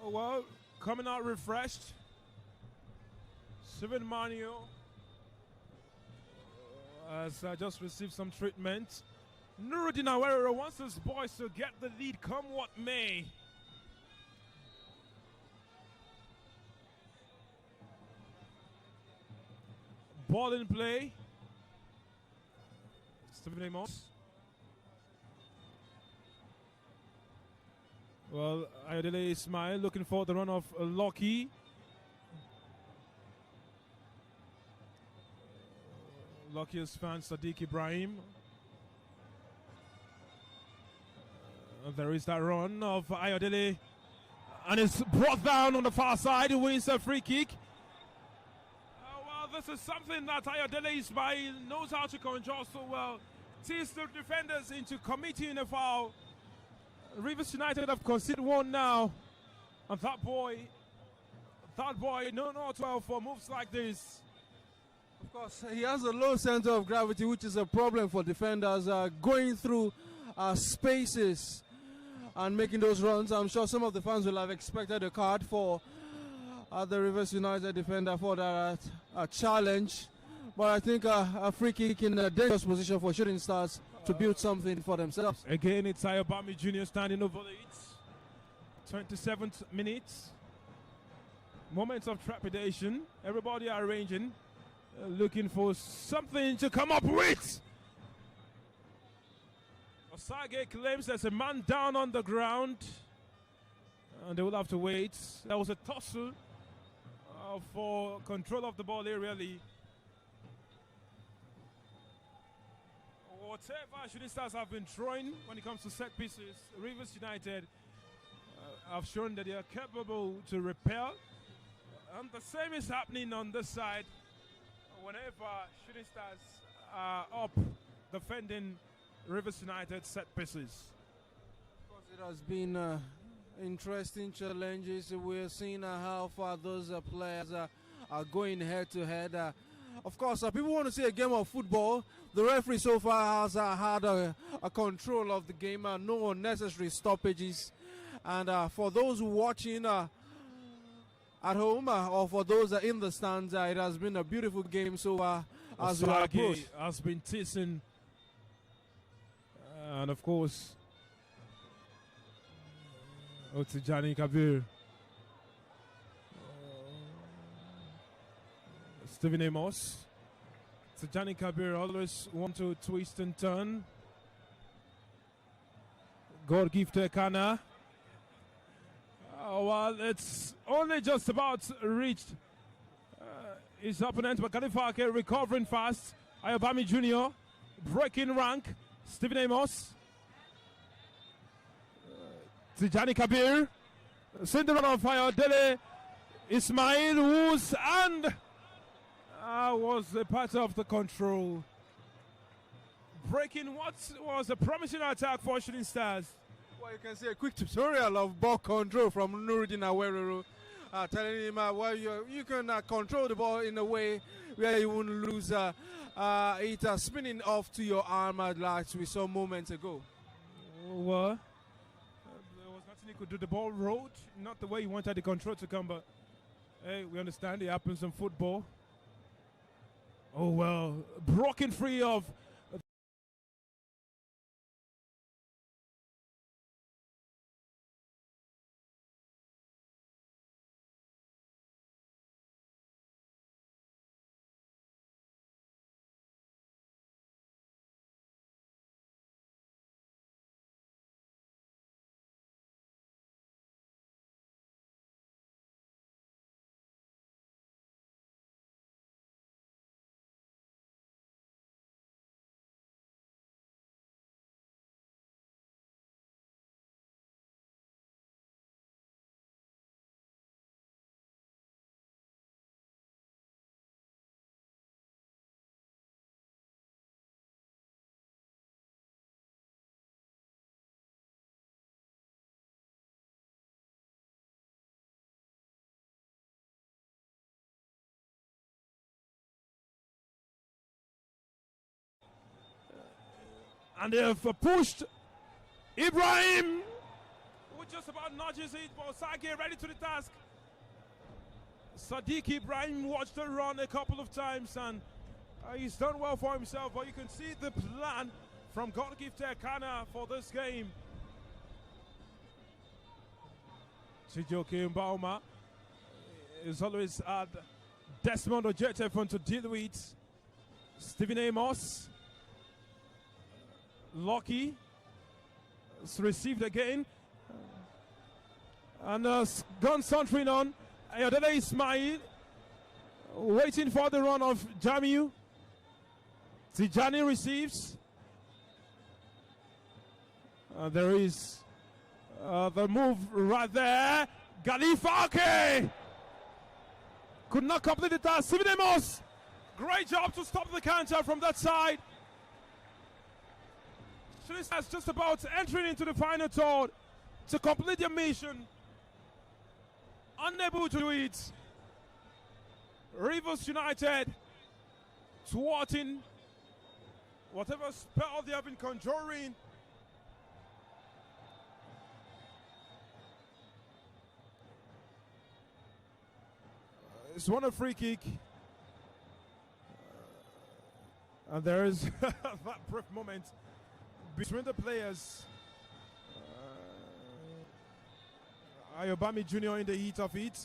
Oh, well, coming out refreshed. Steven Manio has just received some treatment. Nuruddin Awero wants his boys to get the lead come what may. Ball in play. Stephen Amos. Well, Ayodele Ismail looking for the run of Loki. Luckiest fan Sadiq Ibrahim. There is that run of Ayodele, and it's brought down on the far side. He wins a free kick. Well, this is something that Ayodele Ismail knows how to control so well. Tease the defenders into committing a foul. Rivers United have conceded one now, and that boy no not well for moves like this. Of course, he has a low center of gravity, which is a problem for defenders going through spaces and making those runs. I'm sure some of the fans will have expected a card for the Rivers United defender for that challenge. But I think a free kick in a dangerous position for Shooting Stars to build something for themselves. Again, it's Ayobami Jr. standing over it. 27th minute. Moments of trepidation. Everybody arranging, looking for something to come up with. Osage claims there's a man down on the ground, and they will have to wait. There was a tussle for control of the ball aerially. Whatever Shooting Stars have been throwing when it comes to set pieces, Rivers United have shown that they are capable to repel. And the same is happening on this side. Whenever Shooting Stars are up defending Rivers United set pieces. Of course, it has been interesting challenges. We're seeing how far those players are going head to head. Of course, people want to see a game of football. The referee so far has had a control of the game, no unnecessary stoppages. And for those watching at home or for those in the stands, it has been a beautiful game so far. As we approach, has been teasing, and of course, Tijani Kabir, Stephen Amos. Tijani Kabir always want to twist and turn. Goalkeeper Kana. Well, it's only just about reached his opponent, but Kalifake recovering fast. Ayobami Jr. breaking rank. Stephen Amos. Tijani Kabir. Send the run on fire. Dele Ismail, whose and was a part of the control. Breaking what was a promising attack for Shooting Stars. Well, you can see a quick tutorial of ball control from Nuruddin Aweruru, telling him well, you can control the ball in a way where you won't lose it spinning off to your arm like we saw moments ago. Well, there was nothing he could do. The ball rolled, not the way he wanted the control to come, but hey, we understand it happens in football. Oh well, broken free of and they have pushed Ibrahim, who just about nudges it, but Osage ready to the task. Sadiq Ibrahim watched the run a couple of times, and he's done well for himself, but you can see the plan from Goalkeeper Kana for this game. Chijoke Mbauma is always at Desmond Ojetefon to deal with. Stephen Amos. Lucky it's received again, and gone sauntering on. Ayodele Ismail waiting for the run of Jamiu. Tijani receives. There is the move right there. Galifake could not complete the task. Stephen Amos, great job to stop the counter from that side. That's just about entering into the final third to complete their mission. Unable to do it. Rivers United thwarting whatever spell they have been conjuring. It's won a free kick. And there is that brief moment between the players. Ayobami Jr. in the heat of it.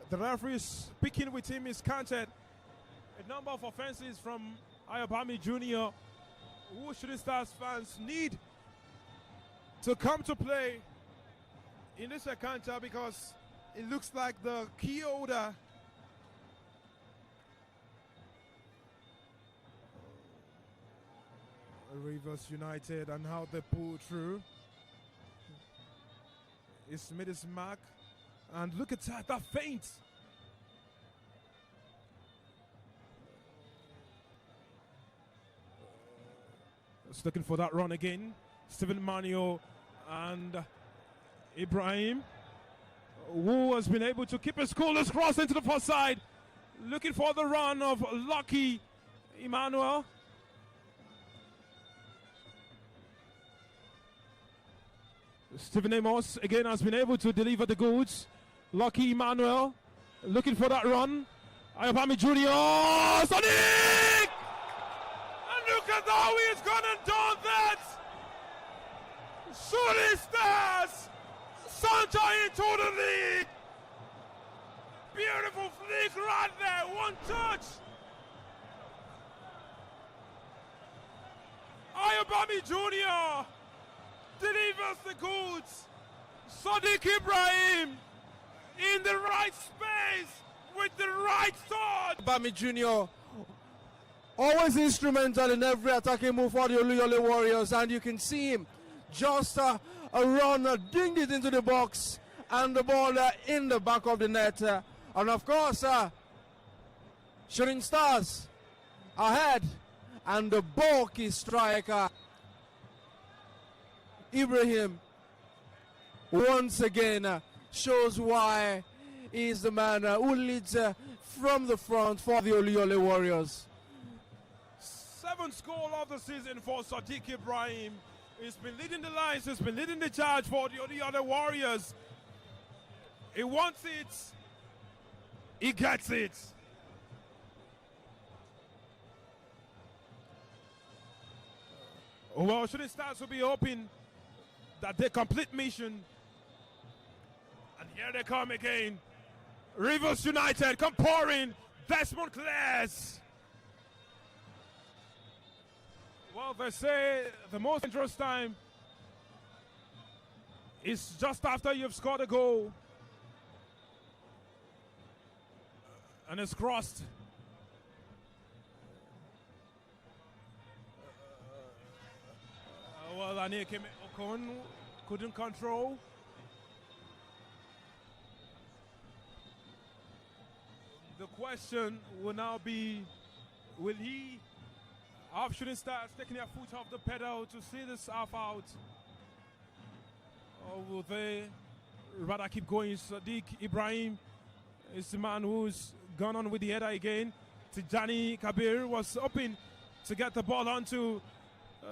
The referee is speaking with him, is counted a number of offenses from Ayobami Jr. who Shooting Stars fans need to come to play in this encounter, because it looks like the key holder Rivers United and how they pull through. He's made his mark, and look at that feint. Just looking for that run again. Stephen Manuel and Ibrahim, who has been able to keep his cool. Let's cross into the far side. Looking for the run of Lucky Emmanuel. Stephen Amos again has been able to deliver the goods. Lucky Emmanuel looking for that run. Ayobami Jr. Sonic! And look at how he's gone and done that! Shooting Stars! Santa into the lead! Beautiful flick right there, one touch! Ayobami Jr. delivers the goods. Sadiq Ibrahim in the right space with the right thought. Bami Jr. always instrumental in every attacking move for the Oluyole Warriors, and you can see him just a run, dinged it into the box, and the ball in the back of the net. And of course, Shooting Stars ahead, and the bulky striker Ibrahim once again shows why he is the man who leads from the front for the Oluyole Warriors. 7th goal of the season for Sadiq Ibrahim. He's been leading the lines, he's been leading the charge for the Oluyole Warriors. He wants it, he gets it. Well, Shooting Stars will be hoping that they complete mission. And here they come again. Rivers United come pouring. Desmond Clares. Well, they say the most dangerous time is just after you've scored a goal. And it's crossed. Well, Anike Okon couldn't control. The question will now be, will he have Shooting Stars taking their foot off the pedal to see this half out? Or will they rather keep going? Sadiq Ibrahim is the man who's gone on with the header again. Tijani Kabir was hoping to get the ball onto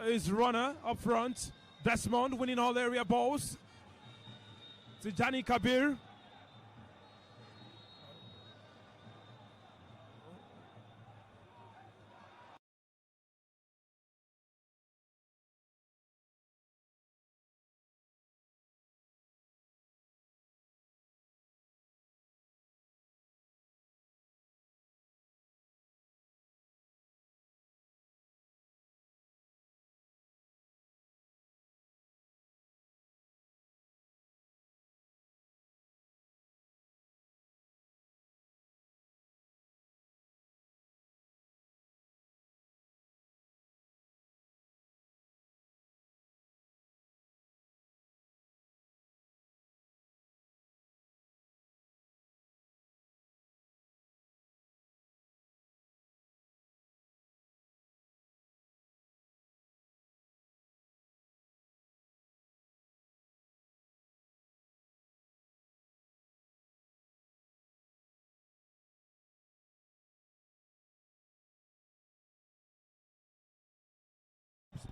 his runner up front. Desmond winning all area balls. Tijani Kabir.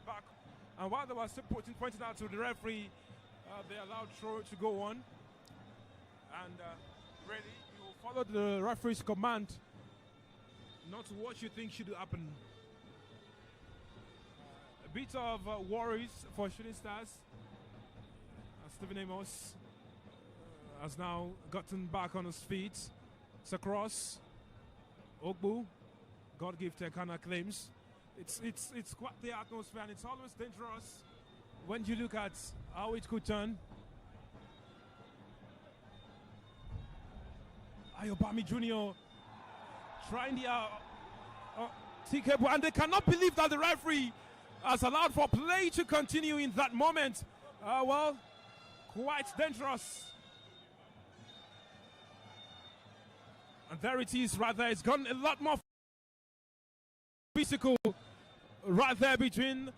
Back, and while they were still pointing out to the referee, they allowed throw to go on, and really you will follow the referee's command, not what you think should happen. A bit of worries for Shooting Stars. Stephen Amos has now gotten back on his feet. It's a cross. Ogbu, God give Tekana claims. It's quite the atmosphere, and it's always dangerous when you look at how it could turn. Ayobami Jr. trying the TK, and they cannot believe that the referee has allowed for play to continue in that moment. Well, quite dangerous. And there it is right there. It's gone a lot more physical right there between.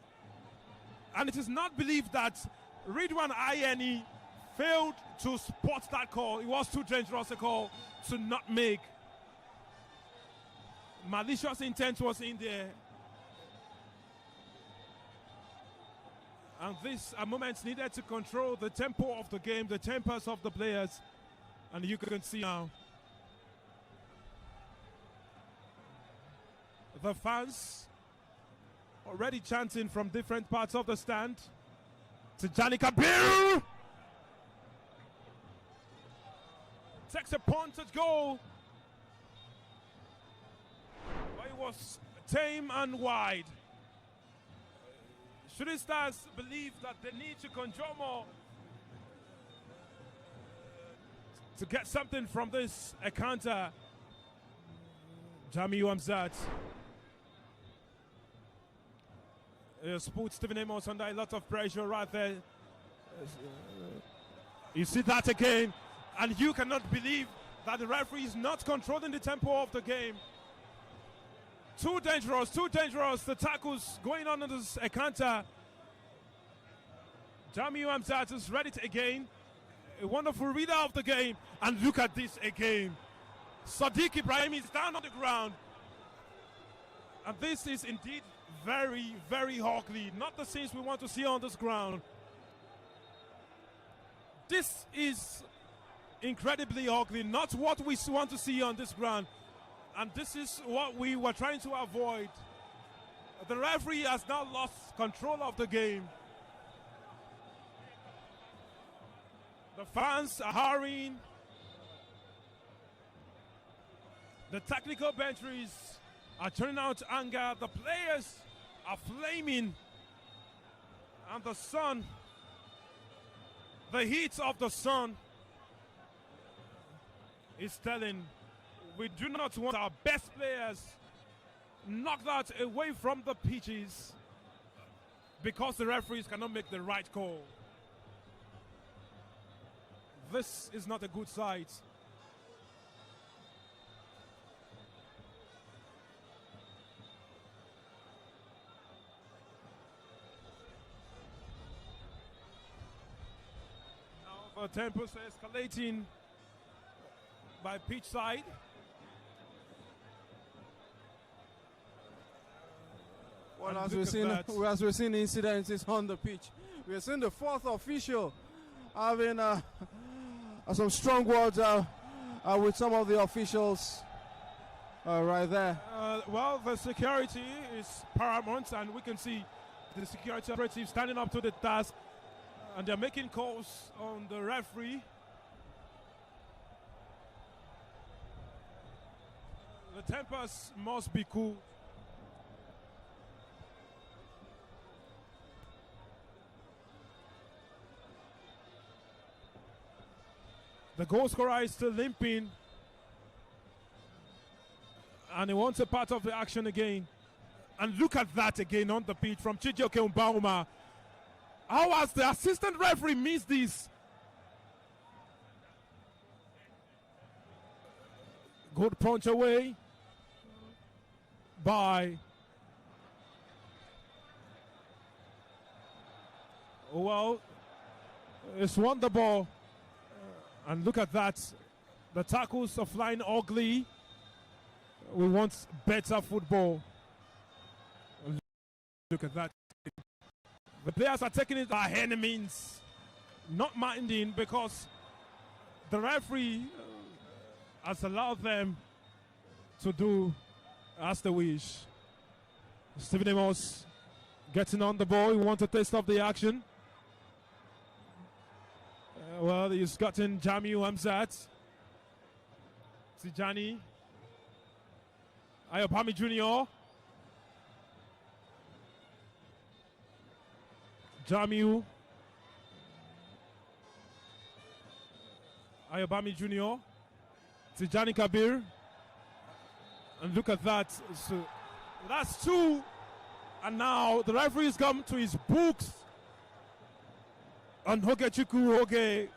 And it is not believed that Ridwan Ayeni failed to spot that call. It was too dangerous a call to not make. Malicious intent was in there. And these are moments needed to control the tempo of the game, the tempers of the players. And you can see now the fans already chanting from different parts of the stand. Tijani Kabiru takes a punt at goal. But it was tame and wide. Shooting Stars believe that they need to conjure more to get something from this encounter. Jamiu Amzat has put Stephen Amos under a lot of pressure right there. You see that again, and you cannot believe that the referee is not controlling the tempo of the game. Too dangerous, the tackles going on in this encounter. Jamiu Amzat is ready to again. A wonderful reader of the game, and look at this again. Sadiq Ibrahim is down on the ground. And this is indeed very, very ugly. Not the scenes we want to see on this ground. This is incredibly ugly. Not what we want to see on this ground. And this is what we were trying to avoid. The referee has now lost control of the game. The fans are hurrying. The technical benches are turning out anger. The players are flaming. And the sun, the heat of the sun is telling, we do not want our best players knocked out away from the pitches because the referees cannot make the right call. This is not a good sight. Now the tempo is escalating by pitch side. Well, as we've seen incidents on the pitch, we have seen the fourth official having some strong words with some of the officials right there. Well, the security is paramount, and we can see the security operatives standing up to the task, and they're making calls on the referee. The tempers must be cool. The goal scorer is still limping, and he wants a part of the action again. And look at that again on the pitch from Chijioke Mbauma. How has the assistant referee missed this? Good punch away by it's won the ball. And look at that. The tackles are flying ugly. We want better football. Look at that. The players are taking it by any means, not minding, because the referee has allowed them to do as they wish. Stephen Amos getting on the ball. He wants a taste of the action. Well, he's gotten Jamiu Hamzat. Tijani. Ayobami Jr. Jamiu. Ayobami Jr. Tijani Kabir. And look at that. So that's 2. And now the referee's come to his books. And Hogechukwu Hoge.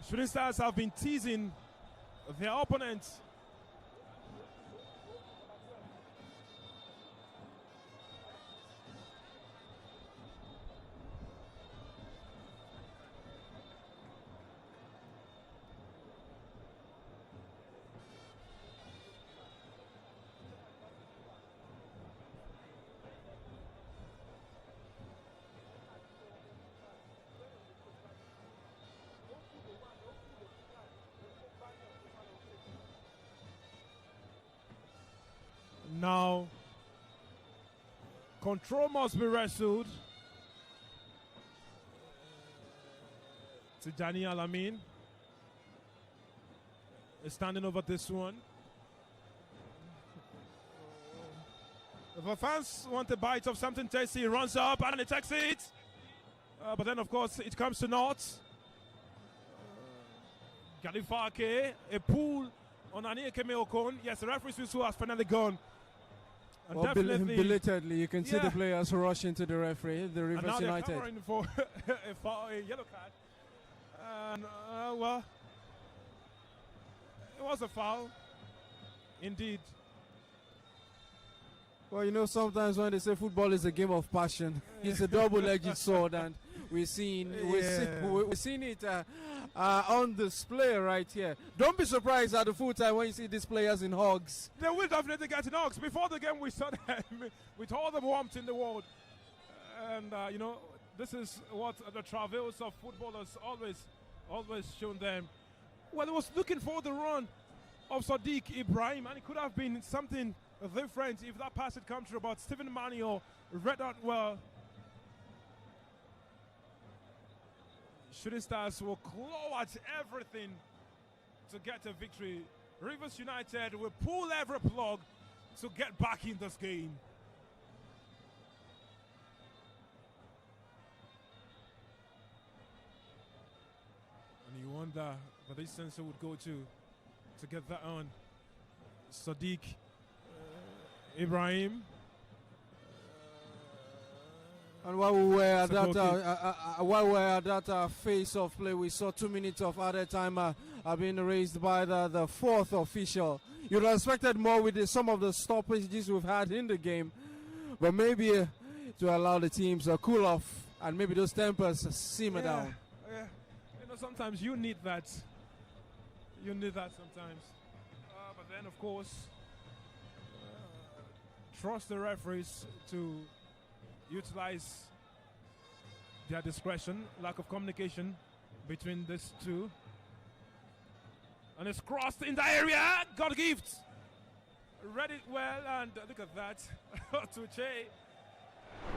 Shooting Stars have been teasing their opponents. Now, control must be wrestled. Tijani Alamin is standing over this one. If the fans want a bite of something tasty, he runs up and he takes it. But then, of course, it comes to naught. Galifake, a pull on Ani Ekeme Okon. Yes, the referee's whistle has finally gone. And well, belatedly, you can see the players rush into the referee, the Rivers and now United. They're covering for a yellow card. And, well, it was a foul, indeed. Well, you know, sometimes when they say football is a game of passion, it's a double-edged sword, and we've seen it on display right here. Don't be surprised at the full time when you see these players in hugs. They will definitely get in hugs. Before the game, we saw them with all the warmth in the world. And, you know, this is what the travails of footballers always shown them. Well, he was looking for the run of Sadiq Ibrahim, and it could have been something different if that pass had come through, but Stephen Manio read that well. Shooting Stars will claw at everything to get a victory. Rivers United will pull every plug to get back in this game. And you wonder where this sensor would go to get that on. Sadiq Ibrahim. And while we were at that phase of play, we saw 2 minutes of added time being raised by the fourth official. You'd have expected more with some of the stoppages we've had in the game, but maybe to allow the teams to cool off and maybe those tempers simmer down. Yeah, you know, sometimes you need that. You need that sometimes. But then, of course, trust the referees to utilize their discretion. Lack of communication between these two. And it's crossed in the area. Got a gift. Read it well, and look at that. Tuche.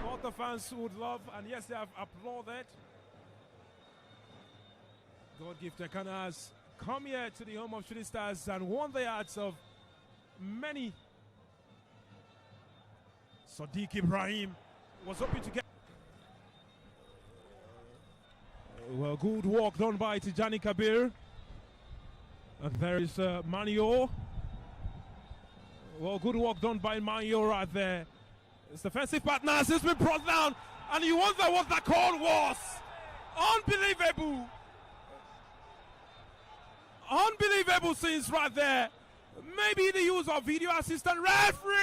What the fans would love, and yes, they have applauded. God gift Ekana has come here to the home of Shooting Stars and won the hearts of many. Sadiq Ibrahim was hoping to get. Well, good work done by Tijani Kabir. And there is Manio. Well, good work done by Manio right there. His defensive partners has been brought down, and you wonder what that call was. Unbelievable. Unbelievable scenes right there. Maybe the use of video assistant referee.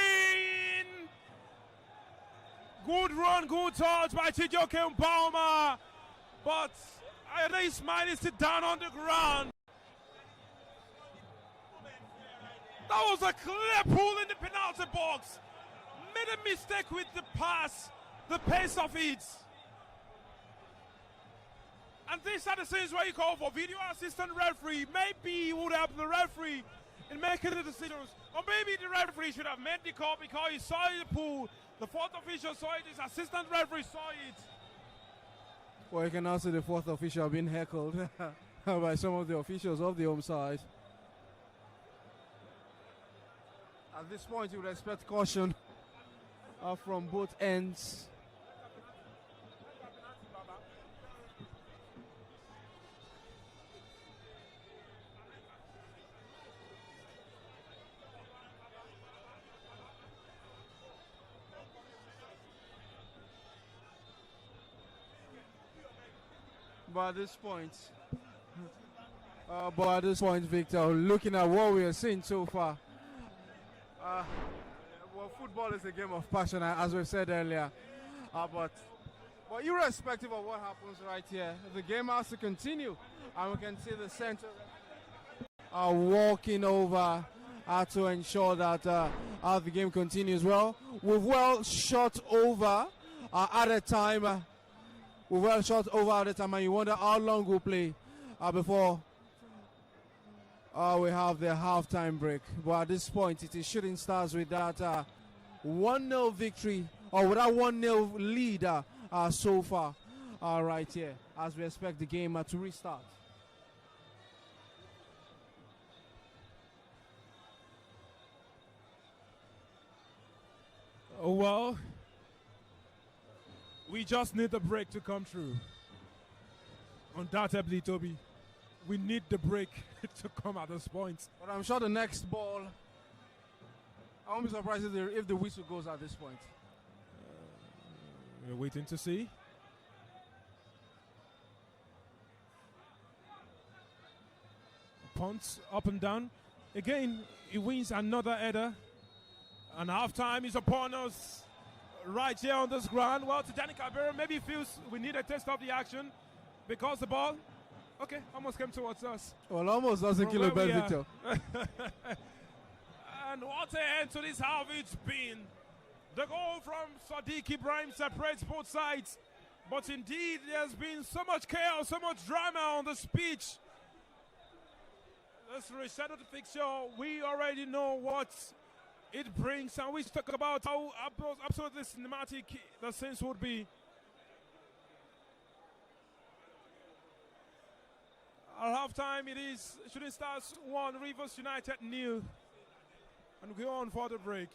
Good run, good touch by Chijoke Mpauma. But Ayode Ismail is sit down on the ground. That was a clear pull in the penalty box. Made a mistake with the pass, the pace of it. And these are the scenes where you call for video assistant referee. Maybe he would help the referee in making the decisions. Or maybe the referee should have made the call because he saw the pull. The fourth official saw it, his assistant referee saw it. Well, you can now see the fourth official being heckled by some of the officials of the home side. At this point, you would expect caution from both ends. But at this point, Victor, looking at what we are seeing so far, well, football is a game of passion, as we said earlier. But irrespective of what happens right here, the game has to continue, and we can see the center are walking over to ensure that the game continues. Well, we've shot over at a time. We've shot over at a time, and you wonder how long we'll play before we have the halftime break. But at this point, it is Shooting Stars with that 1-0 victory, or with that 1-0 lead so far right here, as we expect the game to restart. Oh, well, we just need the break to come true. Undoubtedly, Toby, we need the break to come at this point. But I'm sure the next ball, I won't be surprised if the whistle goes at this point. We're waiting to see. Punts up and down. Again, he wins another header. And halftime is upon us right here on this ground. Well, Tijani Kabir maybe feels we need a test of the action because the ball, okay, almost came towards us. Well, almost doesn't kill a bell, Victor. And what an end to this half it's been. The goal from Sadiq Ibrahim separates both sides. But indeed, there's been so much chaos, so much drama on this pitch. Let's resettle the fixture. We already know what it brings, and we talk about how absolutely cinematic the scenes would be. At halftime, it is Shooting Stars 1, Rivers United 0. And we go on for the break.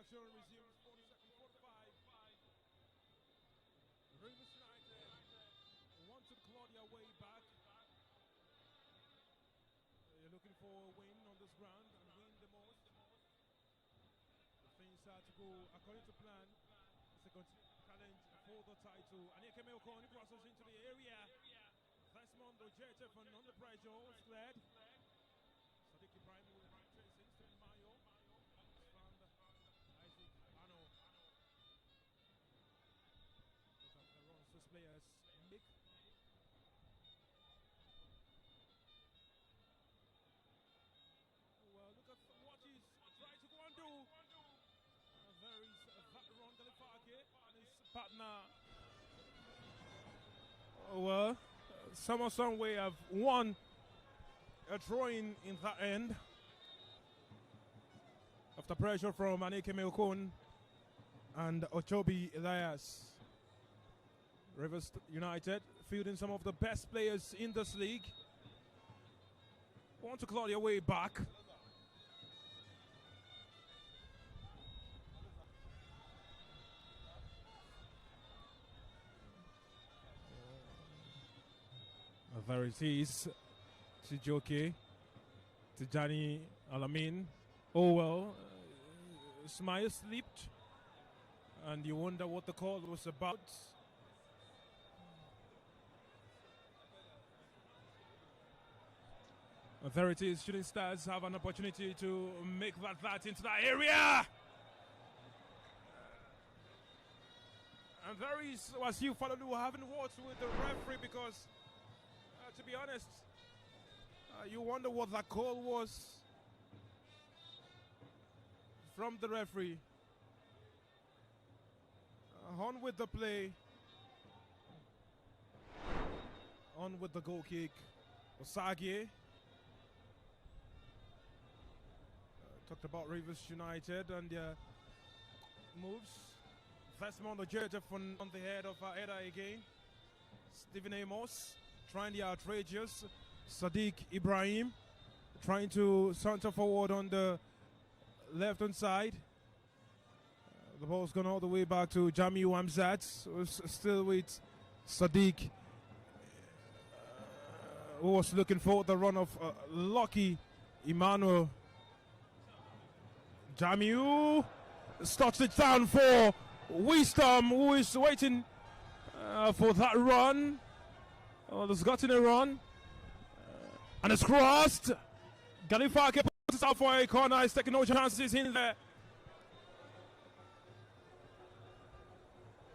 action resumes 42nd, 45. Rivers United want to claw their way back. You're looking for a win on this ground and win the most. Things are to go according to plan. It's a challenge for the title. And here Kemel Kone crosses into the area. Desmond Ojetefon under pressure, was cleared. Sadiq Ibrahim will trace instant Mayo. It's found Isaac Ano. Look at the runs these players make. Well, look at what he's trying to go and do. There is that run, Galifake and his partner. Well, some way have won a drawing in that end. After pressure from Aneke Meokon and Ochobi Elias. Rivers United fielding some of the best players in this league. Want to claw their way back. There it is. Chijoke, Tijani Alamin. Oh well, Smile slipped, and you wonder what the call was about. There it is. Shooting Stars have an opportunity to make that into that area. And there is Wasiu Falalu. I haven't watched with the referee because, to be honest, you wonder what that call was from the referee. On with the play. On with the goal kick. Osage. Talked about Rivers United and their moves. Desmond Ojetefon on the head of Eda again. Stephen Amos trying the outrageous. Sadiq Ibrahim trying to center forward on the left hand side. The ball's gone all the way back to Jamiu Hamzat. Still with Sadiq, who was looking for the run of Lucky Emmanuel. Jamiu starts it down for Wisdom, who is waiting for that run. Oh, there's gotten a run. And it's crossed. Galifake puts it out for a corner. He's taking no chances in there.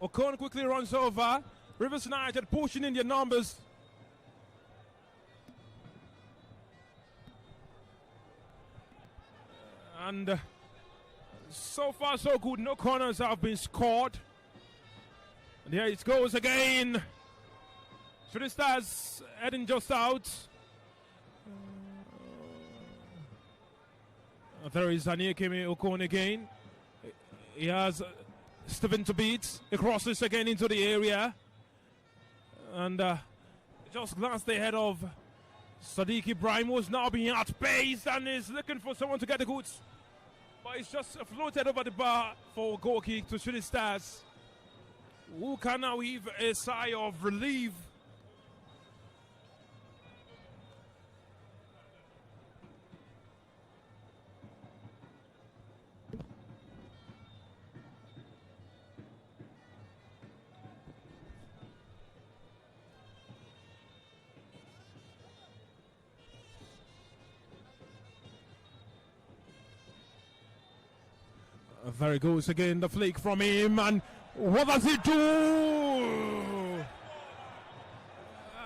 Ocon quickly runs over. Rivers United pushing in their numbers. And so far so good. No corners have been scored. And here it goes again. Shooting Stars heading just out. There is Aniekeme Okon again. He has Stephen to beat. He crosses again into the area. And just glanced ahead of Sadiq Ibrahim, was now being outpaced and is looking for someone to get the goods. But it's just floated over the bar for goal kick to Shooting Stars, who can now heave a sigh of relief. There he goes again, the flick from him, and what does he do?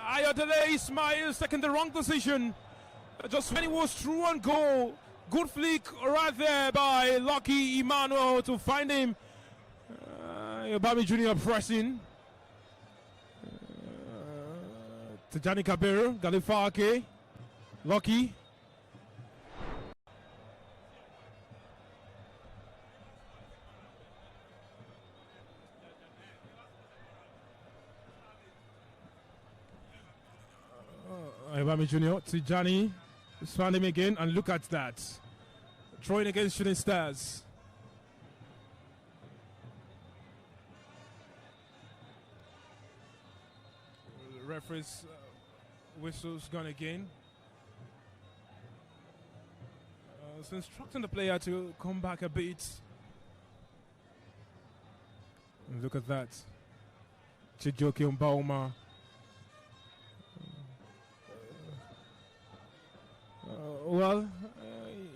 Ayodele Ismail taking the wrong decision. Just when he was through and goal. Good flick right there by Lucky Emmanuel to find him. Obami Jr. pressing. Tijani Kabir, Galifake, Lucky. Ibami Jr. Tijani found him again, and look at that. Throwing against Shooting Stars. referee's whistle's gone again. So instructing the player to come back a bit. And look at that. Chijoke Mbauma.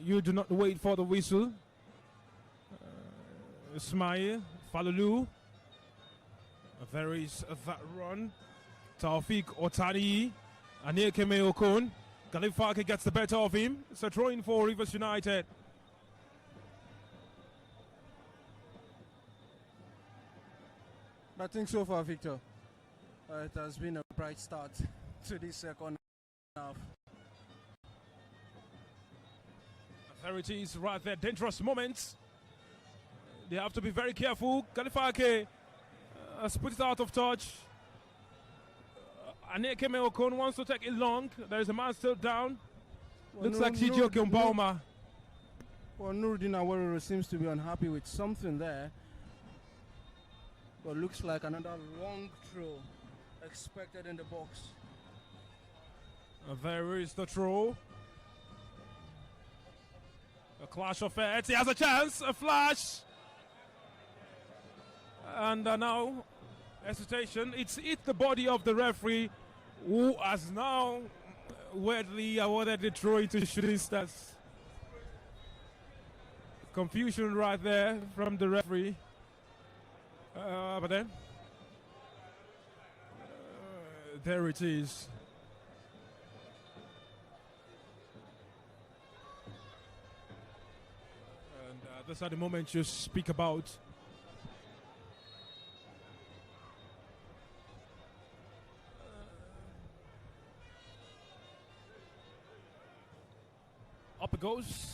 You do not wait for the whistle. Ismail, Falulu. There is that run. Taufik Otani. Anekeme Okon. Galifake gets the better of him. It's a throw in for Rivers United. I think so far, Victor, it has been a bright start to this second half. There it is right there. Dangerous moments. They have to be very careful. Galifake has put it out of touch. Anekeme Okon wants to take it long. There is a man still down. Looks like Chijoke Mbauma. Well, Nuruddin Awaruru seems to be unhappy with something there. But looks like another long throw expected in the box. There is the throw. A clash of heads. He has a chance. A flash. And now, hesitation. It's hit the body of the referee, who has now weirdly awarded the throw into shooting stars. Confusion right there from the referee. But then, there it is. And these are the moments you speak about. Up it goes.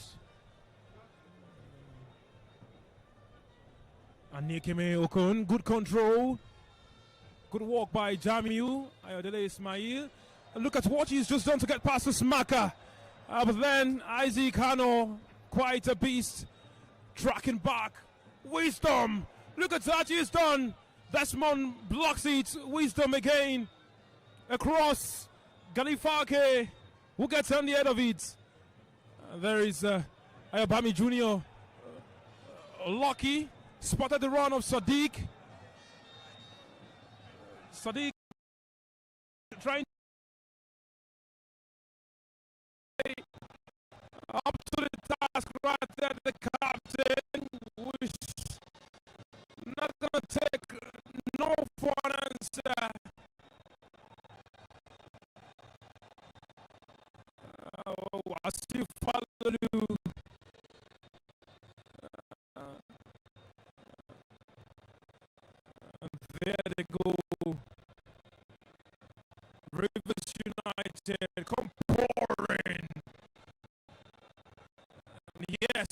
Anekeme Okon, good control. Good walk by Jamiu. Ayodele Ismail. And look at what he's just done to get past the smacker. But then Isaac Kano, quite a beast, tracking back. Wisdom. Look at that, he's done. Desmond blocks it. Wisdom again. Across. Galifake, who gets on the end of it. There is Ayabami Jr. Lucky. Spotted the run of Sadiq. Sadiq trying up to the task right there, the captain, who is not going to take no for an answer. As you follow you. There they go. Rivers United come pouring. Yes,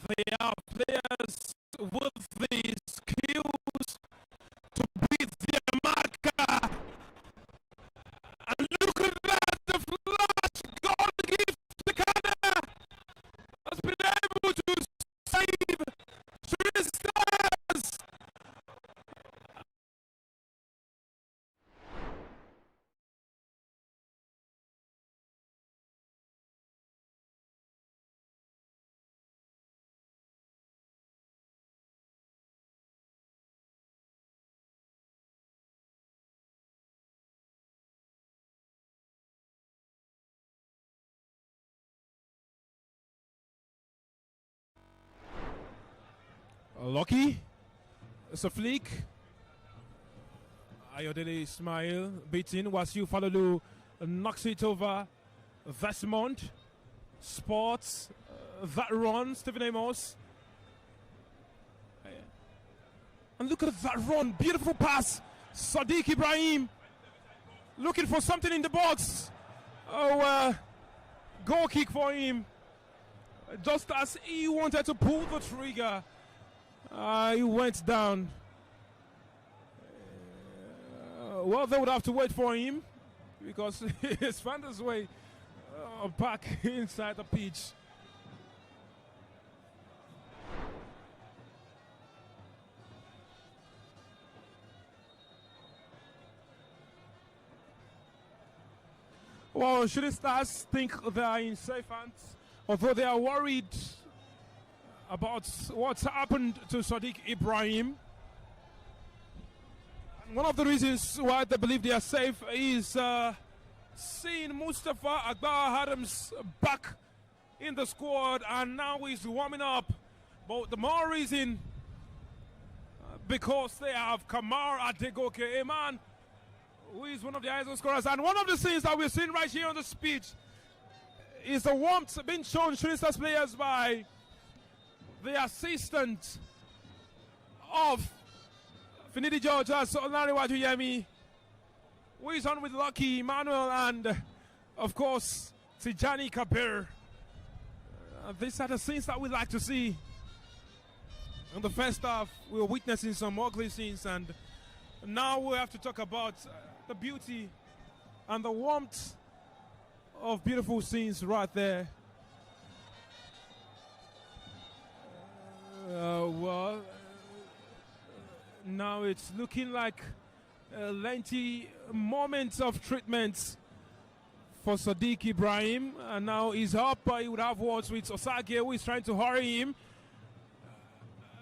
they are players with the skills to beat their marker. And look at that, the flash goalkeeper Canada has been able to save 3 stars. Lucky. It's a flick. Ayodele Ismail beating. Wasiu Falulu knocks it over. Desmond. Sports. That run. Stephen Amos. And look at that run. Beautiful pass. Sadiq Ibrahim. Looking for something in the box. Goal kick for him. Just as he wanted to pull the trigger. He went down. Well, they would have to wait for him because he's found his way back inside the pitch. Well, shooting stars think they are in safe hands, although they are worried about what's happened to Sadiq Ibrahim. And one of the reasons why they believe they are safe is seeing Mustafa Agba Adams back in the squad, and now he's warming up. But the more reason, because they have Kamar Adegoke, a man who is one of the highest scorers. And one of the things that we're seeing right here on the speech is the warmth being shown Shooting Stars players by the assistant of Finidi George, Olariwaju Yemi, who is on with Lucky Emmanuel and, of course, Tijani Kabir. These are the scenes that we like to see. In the first half, we were witnessing some ugly scenes, and now we have to talk about the beauty and the warmth of beautiful scenes right there. Now it's looking like a lengthy moment of treatment for Sadiq Ibrahim, and now he's up. He would have words with Osage, who is trying to hurry him.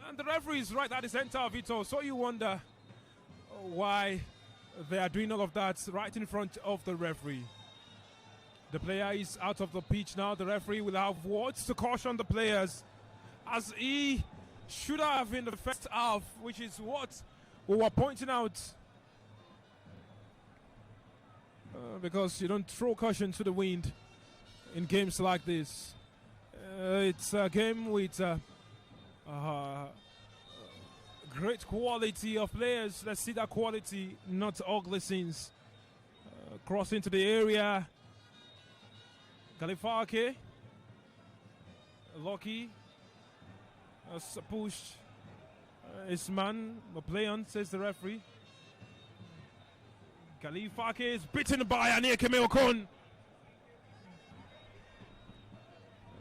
And the referee is right at the center of it all, so you wonder why they are doing all of that right in front of the referee. The player is out of the pitch now. The referee will have words to caution the players, as he should have in the first half, which is what we were pointing out. Because you don't throw caution to the wind in games like this. It's a game with great quality of players. Let's see that quality, not ugly scenes. Crossing to the area. Galifake. Lucky. Push. Isman. Play on, says the referee. Galifake is beaten by Aneke Meokon.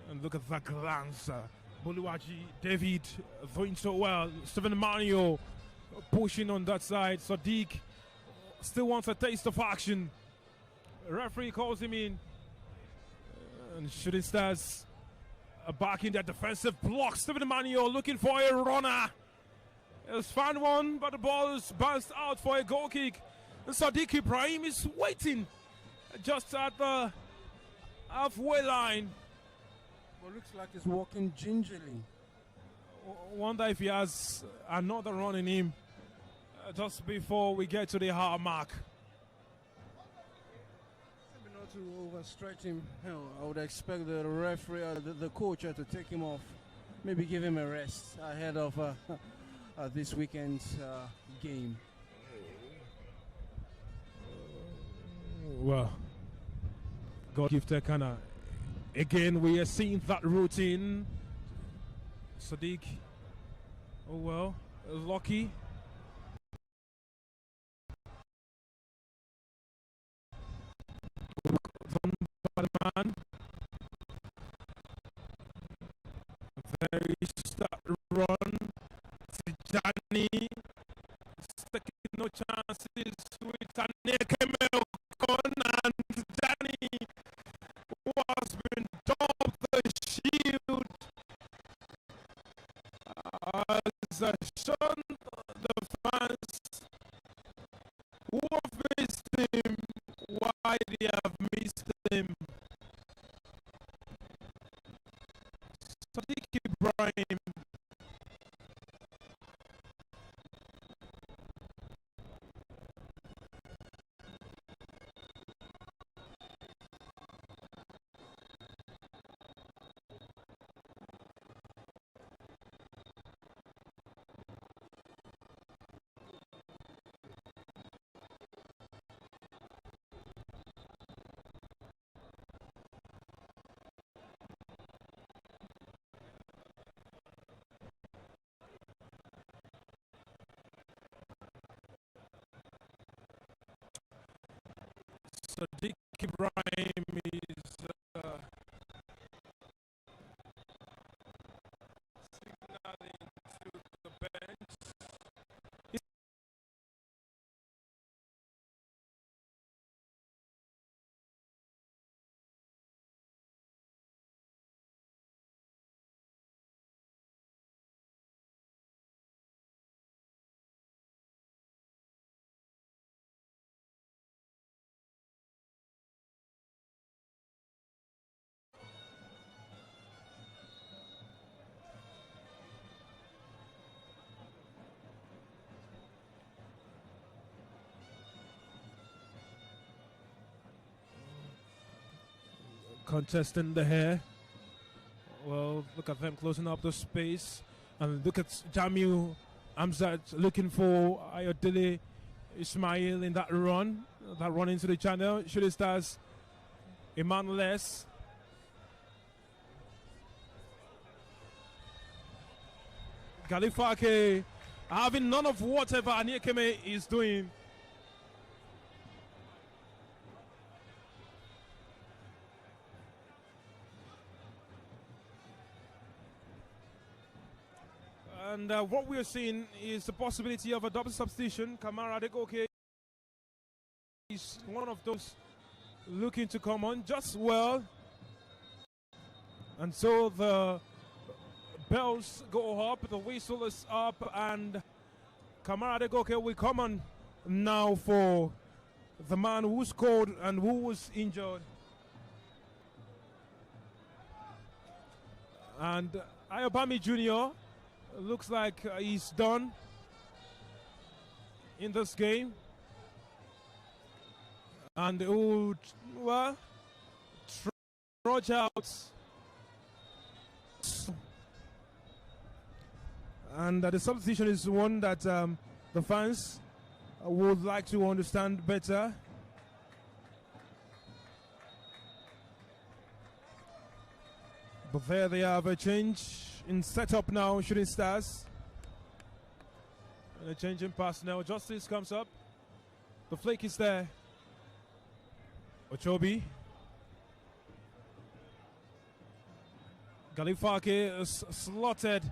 And look at that glance. Boluwaji, David doing so well. Stephen Mario pushing on that side. Sadiq still wants a taste of action. Referee calls him in. And Shooting Stars back in their defensive block. Stephen Mario looking for a runner. He's found one, but the ball is bounced out for a goal kick. And Sadiq Ibrahim is waiting just at the halfway line. Well, looks like he's walking gingerly. Wonder if he has another run in him just before we get to the half mark. Maybe not to overstretch him. I would expect the referee, the coach, to take him off. Maybe give him a rest ahead of this weekend's game. Well, Goalkeeper Kana. Again, we are seeing that routine. Sadiq. Oh well. Lucky. Done by the man. Very start run. Tijani. Taking no chances with Aneke Meokon, and Tijani was been dubbed the shield as shown the fans who have missed him why they have missed him. Sadiq Ibrahim. Sadiq Ibrahim contesting the hair. Well, look at them closing up the space. And look at Jamiu Amzat looking for Ayodele Ismail in that run into the channel. Shooting Stars, Emmanuel. Galifake having none of whatever Aniekeme is doing. And what we are seeing is the possibility of a double substitution. Kamara Adegoke is one of those looking to come on just well. And so the bells go up, the whistle is up, and Kamara Adegoke will come on now for the man who scored and who was injured. And Ayobami Jr. looks like he's done in this game. And it would, well, trudge out. And the substitution is one that the fans would like to understand better. But there they have a change in setup now, Shooting Stars. And a change in personnel. Justice comes up. The flake is there. Ochobi. Galifake is slotted.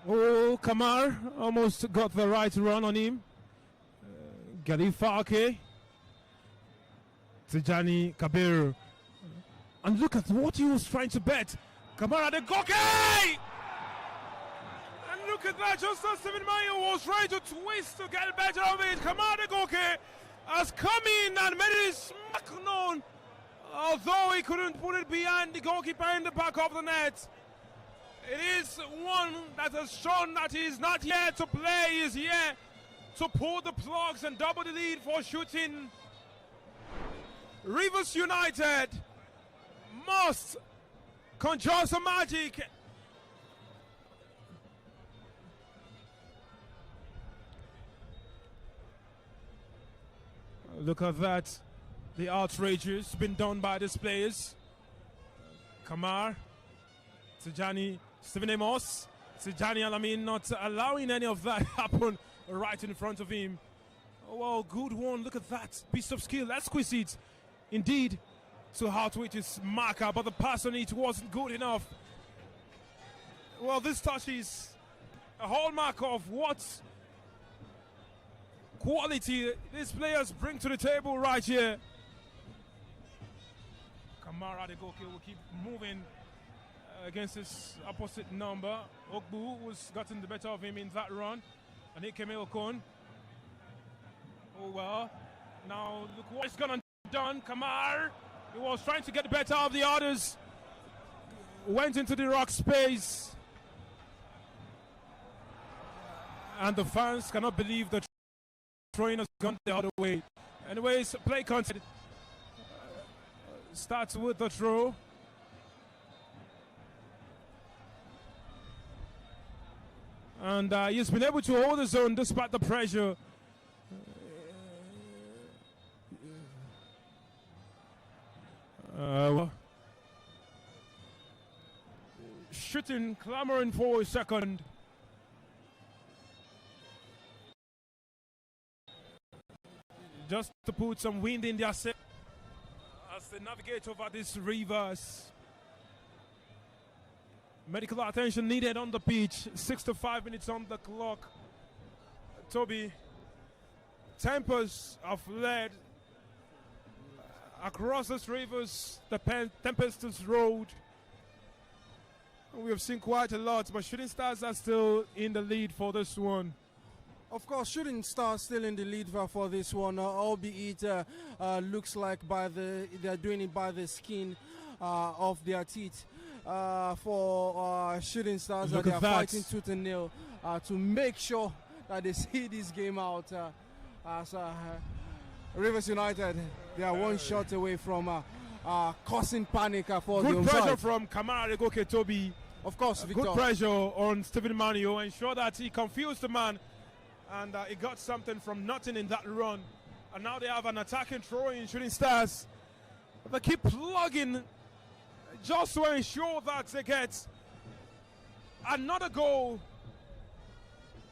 Oh, Kamar almost got the right run on him. Galifake. Tijani Kabir. And look at what he was trying to bet. Kamara Adegoke! And look at that, just as Stephen Mayo was trying to twist to get better of it. Kamara Adegoke has come in and made it smack known, although he couldn't put it behind the goalkeeper in the back of the net. It is one that has shown that he is not here to play, he is here to pull the plugs and double the lead for Shooting. Rivers United must conjure some magic. Look at that. The outrage has been done by these players. Kamar, Tijani, Stephen Amos, Tijani Alamin not allowing any of that happen right in front of him. Oh, well, good one. Look at that. Piece of skill. Exquisite. Indeed. To outwit his marker, but the pass on it wasn't good enough. Well, this touch is a hallmark of what quality these players bring to the table right here. Kamara Adegoke will keep moving against his opposite number. Ogbu was gotten the better of him in that run. And Ikeme Okon. Oh well. Now look what he's gonna done. Kamar. He was trying to get better of the others. Went into the rock space. And the fans cannot believe the throwing has gone the other way. Anyways, play content starts with the throw. And he's been able to hold his own despite the pressure. Shooting, clamoring for a second. Just to put some wind in their sail as they navigate over these rivers. Medical attention needed on the pitch. 65 minutes on the clock. Toby, tempers have led across these rivers, the Tempestuous Road. We have seen quite a lot, but Shooting Stars are still in the lead for this one. Of course, Shooting Stars still in the lead for this one, albeit looks like they're doing it by the skin of their teeth. For Shooting Stars, they are fighting tooth and nail to make sure that they see this game out. As Rivers United, they are one shot away from causing panic for the Good pressure offside. from Kamara Goke Toby. Of course, Victor. Good pressure on Stephen Manuel. Ensure that he confused the man. And he got something from nothing in that run. And now they have an attacking throw-in Shooting Stars. They keep plugging just to ensure that they get another goal.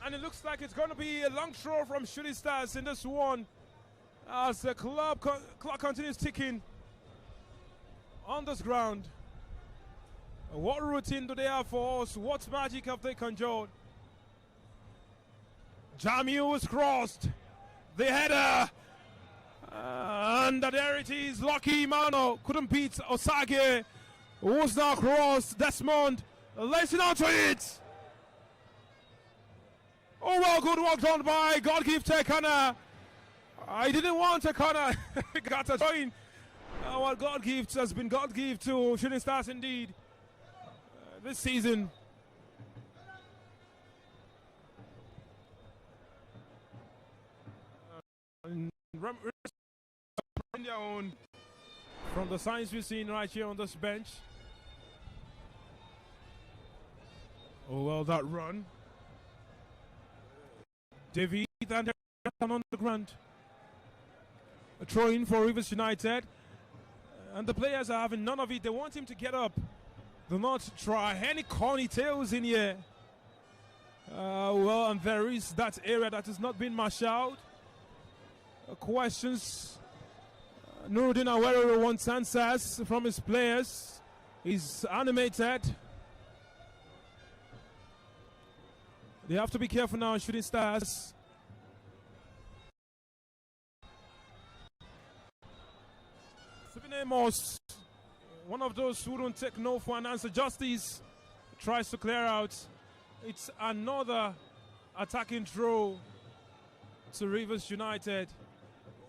And it looks like it's going to be a long throw from Shooting Stars in this one. As the clock continues ticking on this ground. What routine do they have for us? What magic have they conjured? Jamiu is crossed. The header. And there it is. Lucky Mano couldn't beat Osage. Who's now crossed. Desmond lacing onto it. Oh, well, good work done by Goalkeeper Tekana. I didn't want Tekana. Got a join. What Goalkeeper has been Goalkeeper to Shooting Stars indeed this season. Their own from the signs we've seen right here on this bench. Oh, well, that run. David and on the ground. A throw in for Rivers United. And the players are having none of it. They want him to get up. Do not try any corny tails in here. Well, and there is that area that has not been marshaled. Questions. Nuruddin Awero wants answers from his players. He's animated. They have to be careful now, Shooting Stars. Stephen Amos, one of those who don't take no for an answer. Justice tries to clear out. It's another attacking throw to Rivers United,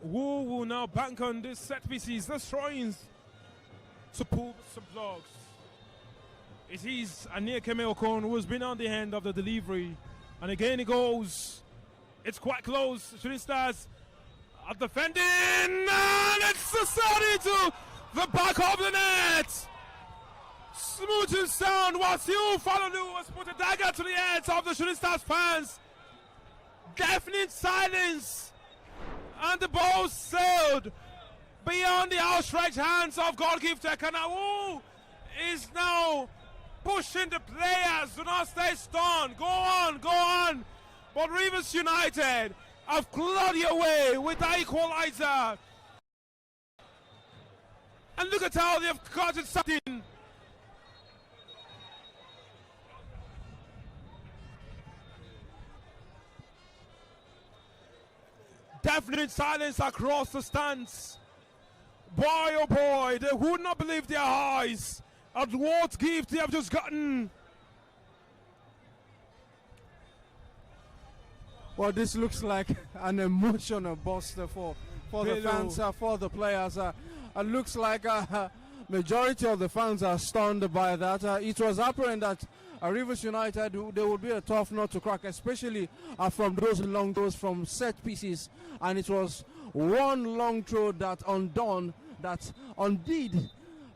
who will now bank on these set pieces, the throw-ins, to pull some blocks. It is Anir Kemeokon who has been on the end of the delivery. And again he goes. It's quite close. Shooting Stars are defending. And it's decided to the back of the net. Smooth and sound. Wasiu Falalu has put a dagger to the heads of the Shooting Stars fans. Deafening silence. And the ball sailed beyond the outstretched hands of Goalkeeper Tekana, is now pushing the players. Do not stay stunned. Go on, go on. But Rivers United have clawed your way with the equalizer. And look at how they've caught it something. Definite silence across the stands. Boy, oh boy, they would not believe their eyes at what gift they have just gotten. Well, this looks like an emotional buster for the fans, for the players. It looks like majority of the fans are stunned by that. It was apparent that Rivers United, they would be a tough nut to crack, especially from those long throws from set pieces. And it was one long throw that undone, that undid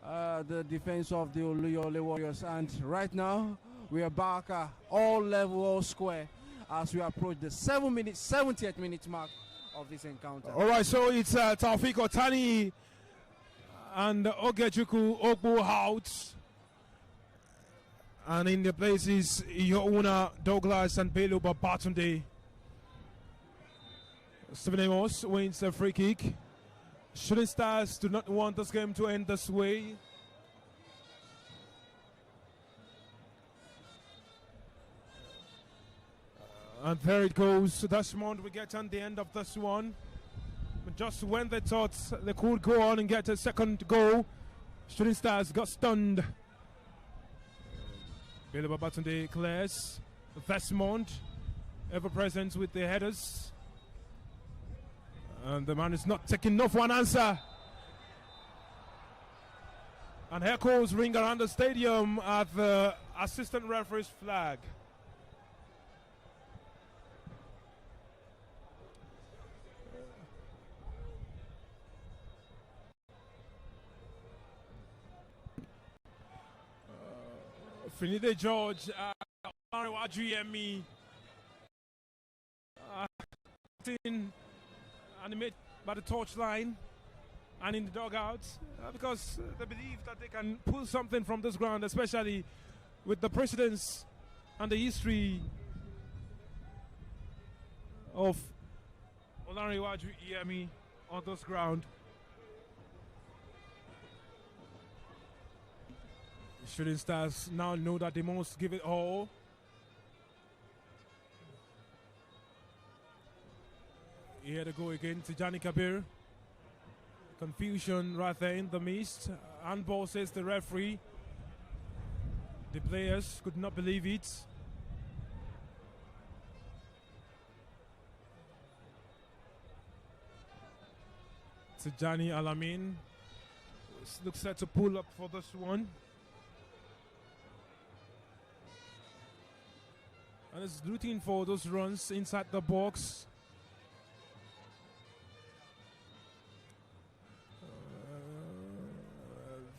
the defense of the Oluyole Warriors. And right now, we are back all level, all square, as we approach the 70th minute mark of this encounter. All right, so it's Taufik Otani and Ogechuku Ogbu out. And in the places, Youna, Douglas, and Belu Babatunde. Stephen Amos wins a free kick. Shooting Stars do not want this game to end this way. And there it goes. Desmond will get on the end of this one. But just when they thought they could go on and get a second goal, Shooting Stars got stunned. Belu Babatunde clears. Desmond, ever present with the headers. And the man is not taking no for an answer. And echoes ring around the stadium at the assistant referee's flag. Finide George, Adriemi, animated by the torchline and in the dugouts because they believe that they can pull something from this ground, especially with the precedence and the history of Olanrewaju Iyemi on this ground. Shooting Stars now know that they must give it all. Here to go again to Johnny Kabir. Confusion right there in the mist. Handball, says the referee. The players could not believe it. Tijani Alamin looks set to pull up for this one. And is looking for those runs inside the box.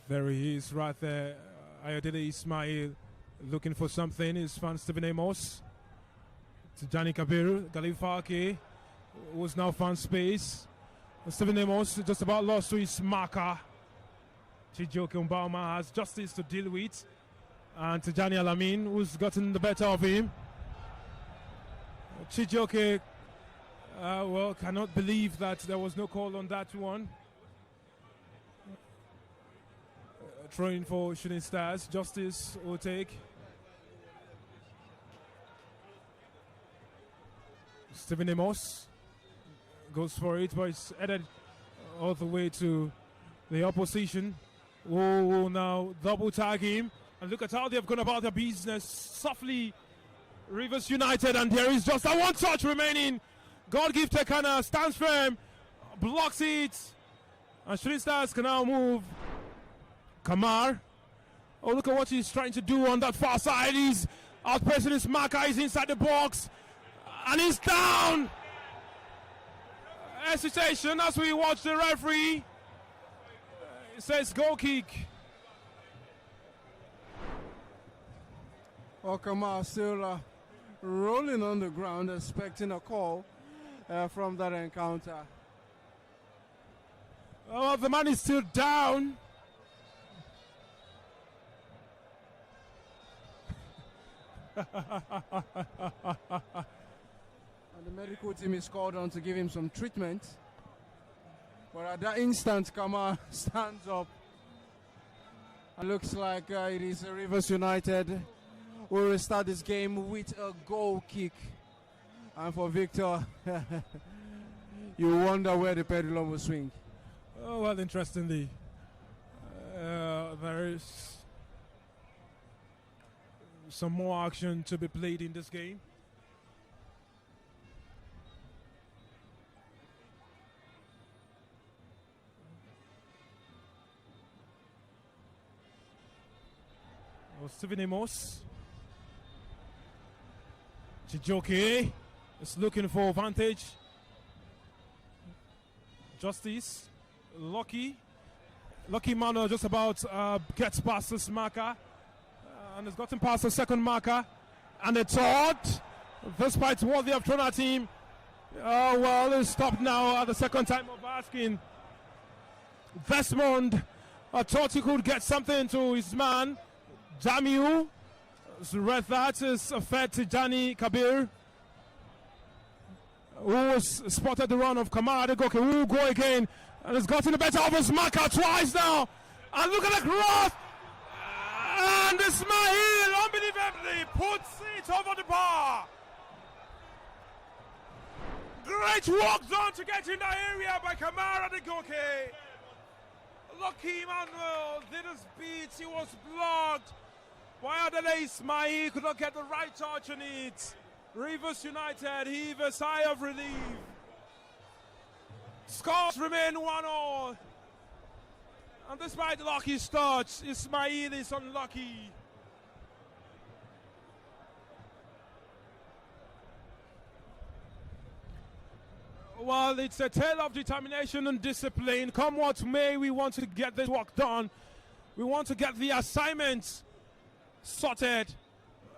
There he is right there. Ayodele Ismail looking for something. His fan Stephen Amos. Tijani Kabir, Galifake, who's now found space. Stephen Amos just about lost to his marker. Chijoke Mbauma has justice to deal with. And Tijani Alamin, who's gotten the better of him. Chijoke, cannot believe that there was no call on that one. Throwing for Shooting Stars. Justice will take. Stephen Amos goes for it, but it's headed all the way to the opposition. Will now double tag him. And look at how they've gone about their business. Softly, Rivers United, and there is just a one touch remaining. Goalkeeper Tekana stands firm, blocks it, and Shooting Stars can now move. Kamar, oh look at what he's trying to do on that far side. He's outpressing his marker, he's inside the box, and he's down. Hesitation as we watch the referee. It says goal kick. Well, Kamar still rolling on the ground, expecting a call from that encounter. Oh, the man is still down. And the medical team is called on to give him some treatment. But at that instant, Kamar stands up. And looks like it is Rivers United who will restart this game with a goal kick. And for Victor, you wonder where the pendulum will swing. Oh, well, interestingly, there is some more action to be played in this game. Oh, Stephen Amos. Chijoke is looking for advantage. Justice. Lucky Manuel just about gets past this marker. And has gotten past the second marker. And the third. Despite what they have thrown at him. Oh, well, it's stopped now at the second time of asking. Desmond thought he could get something to his man. Jamiu. Read that is fed to Johnny Kabir, who was spotted the run of Kamara Adegoke, who will go again and has gotten the better of his marker twice now. And look at the cross. And Ismail unbelievably puts it over the bar. Great work done to get in that area by Kamara Adegoke. Lucky Manuel did his beat, he was blocked. Ayodele Ismail could not get the right touch on it. Rivers United heave a sigh of relief. Scores remain 1-1. And despite Lucky's touch, Ismail is unlucky. Well, it's a tale of determination and discipline. Come what may, we want to get this work done. We want to get the assignments sorted,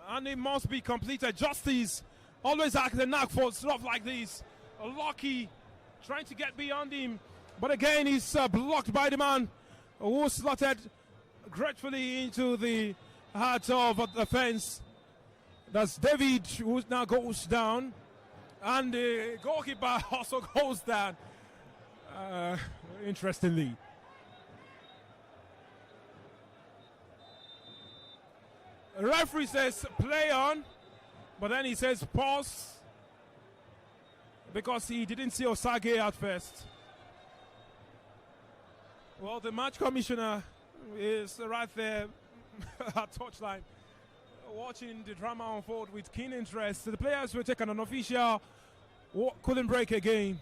and it must be completed. Justice always has the knack for stuff like this. Lucky trying to get beyond him, but again he's blocked by the man who slotted gratefully into the heart of the fence. That's David, who now goes down, and the goalkeeper also goes down. Interestingly, the referee says play on, but then he says pause because he didn't see Osage at first. Well, the match commissioner is right there at touchline, watching the drama unfold with keen interest. The players were taken an official, couldn't break again.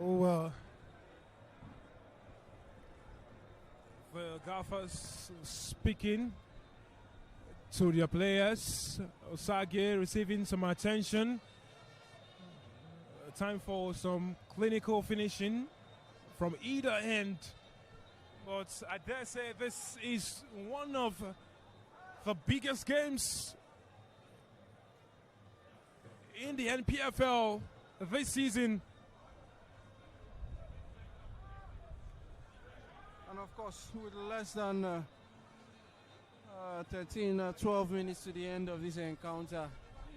Oh, the gaffers speaking to their players. Osage receiving some attention. Time for some clinical finishing from either end. But I dare say this is one of the biggest games in the NPFL this season. And of course, with less than 12 minutes to the end of this encounter,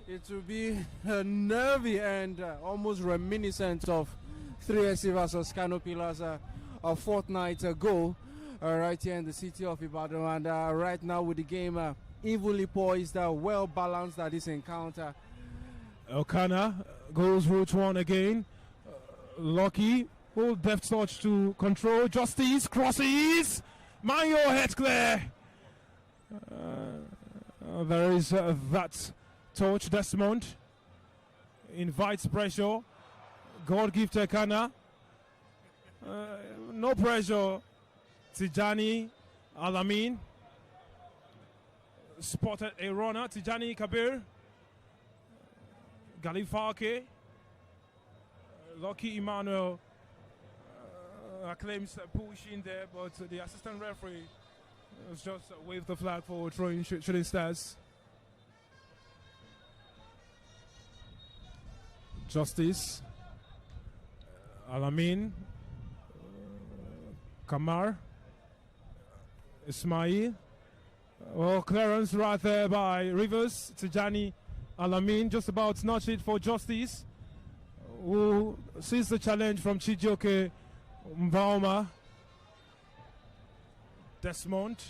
it will be a nervy and almost reminiscent of 3SC versus Kano Pillars a fortnight ago, right here in the city of Ibadan. And right now with the game evenly poised, well balanced at this encounter. Elkanah goes route one again. Lucky. Full deft touch to control. Justice crosses. Mind your head clear. There is that touch. Desmond invites pressure. God give to Elkanah. No pressure. Tijani Alamin spotted a runner. Tijani Kabir. Galifake. Lucky Emmanuel claims push in there, but the assistant referee has just waved the flag for throwing shooting stars. Justice. Alamin. Kamar. Ismail. Well, clearance right there by Rivers. Tijani Alamin just about to notch it for Justice, who sees the challenge from Chijioke Mbauma. Desmond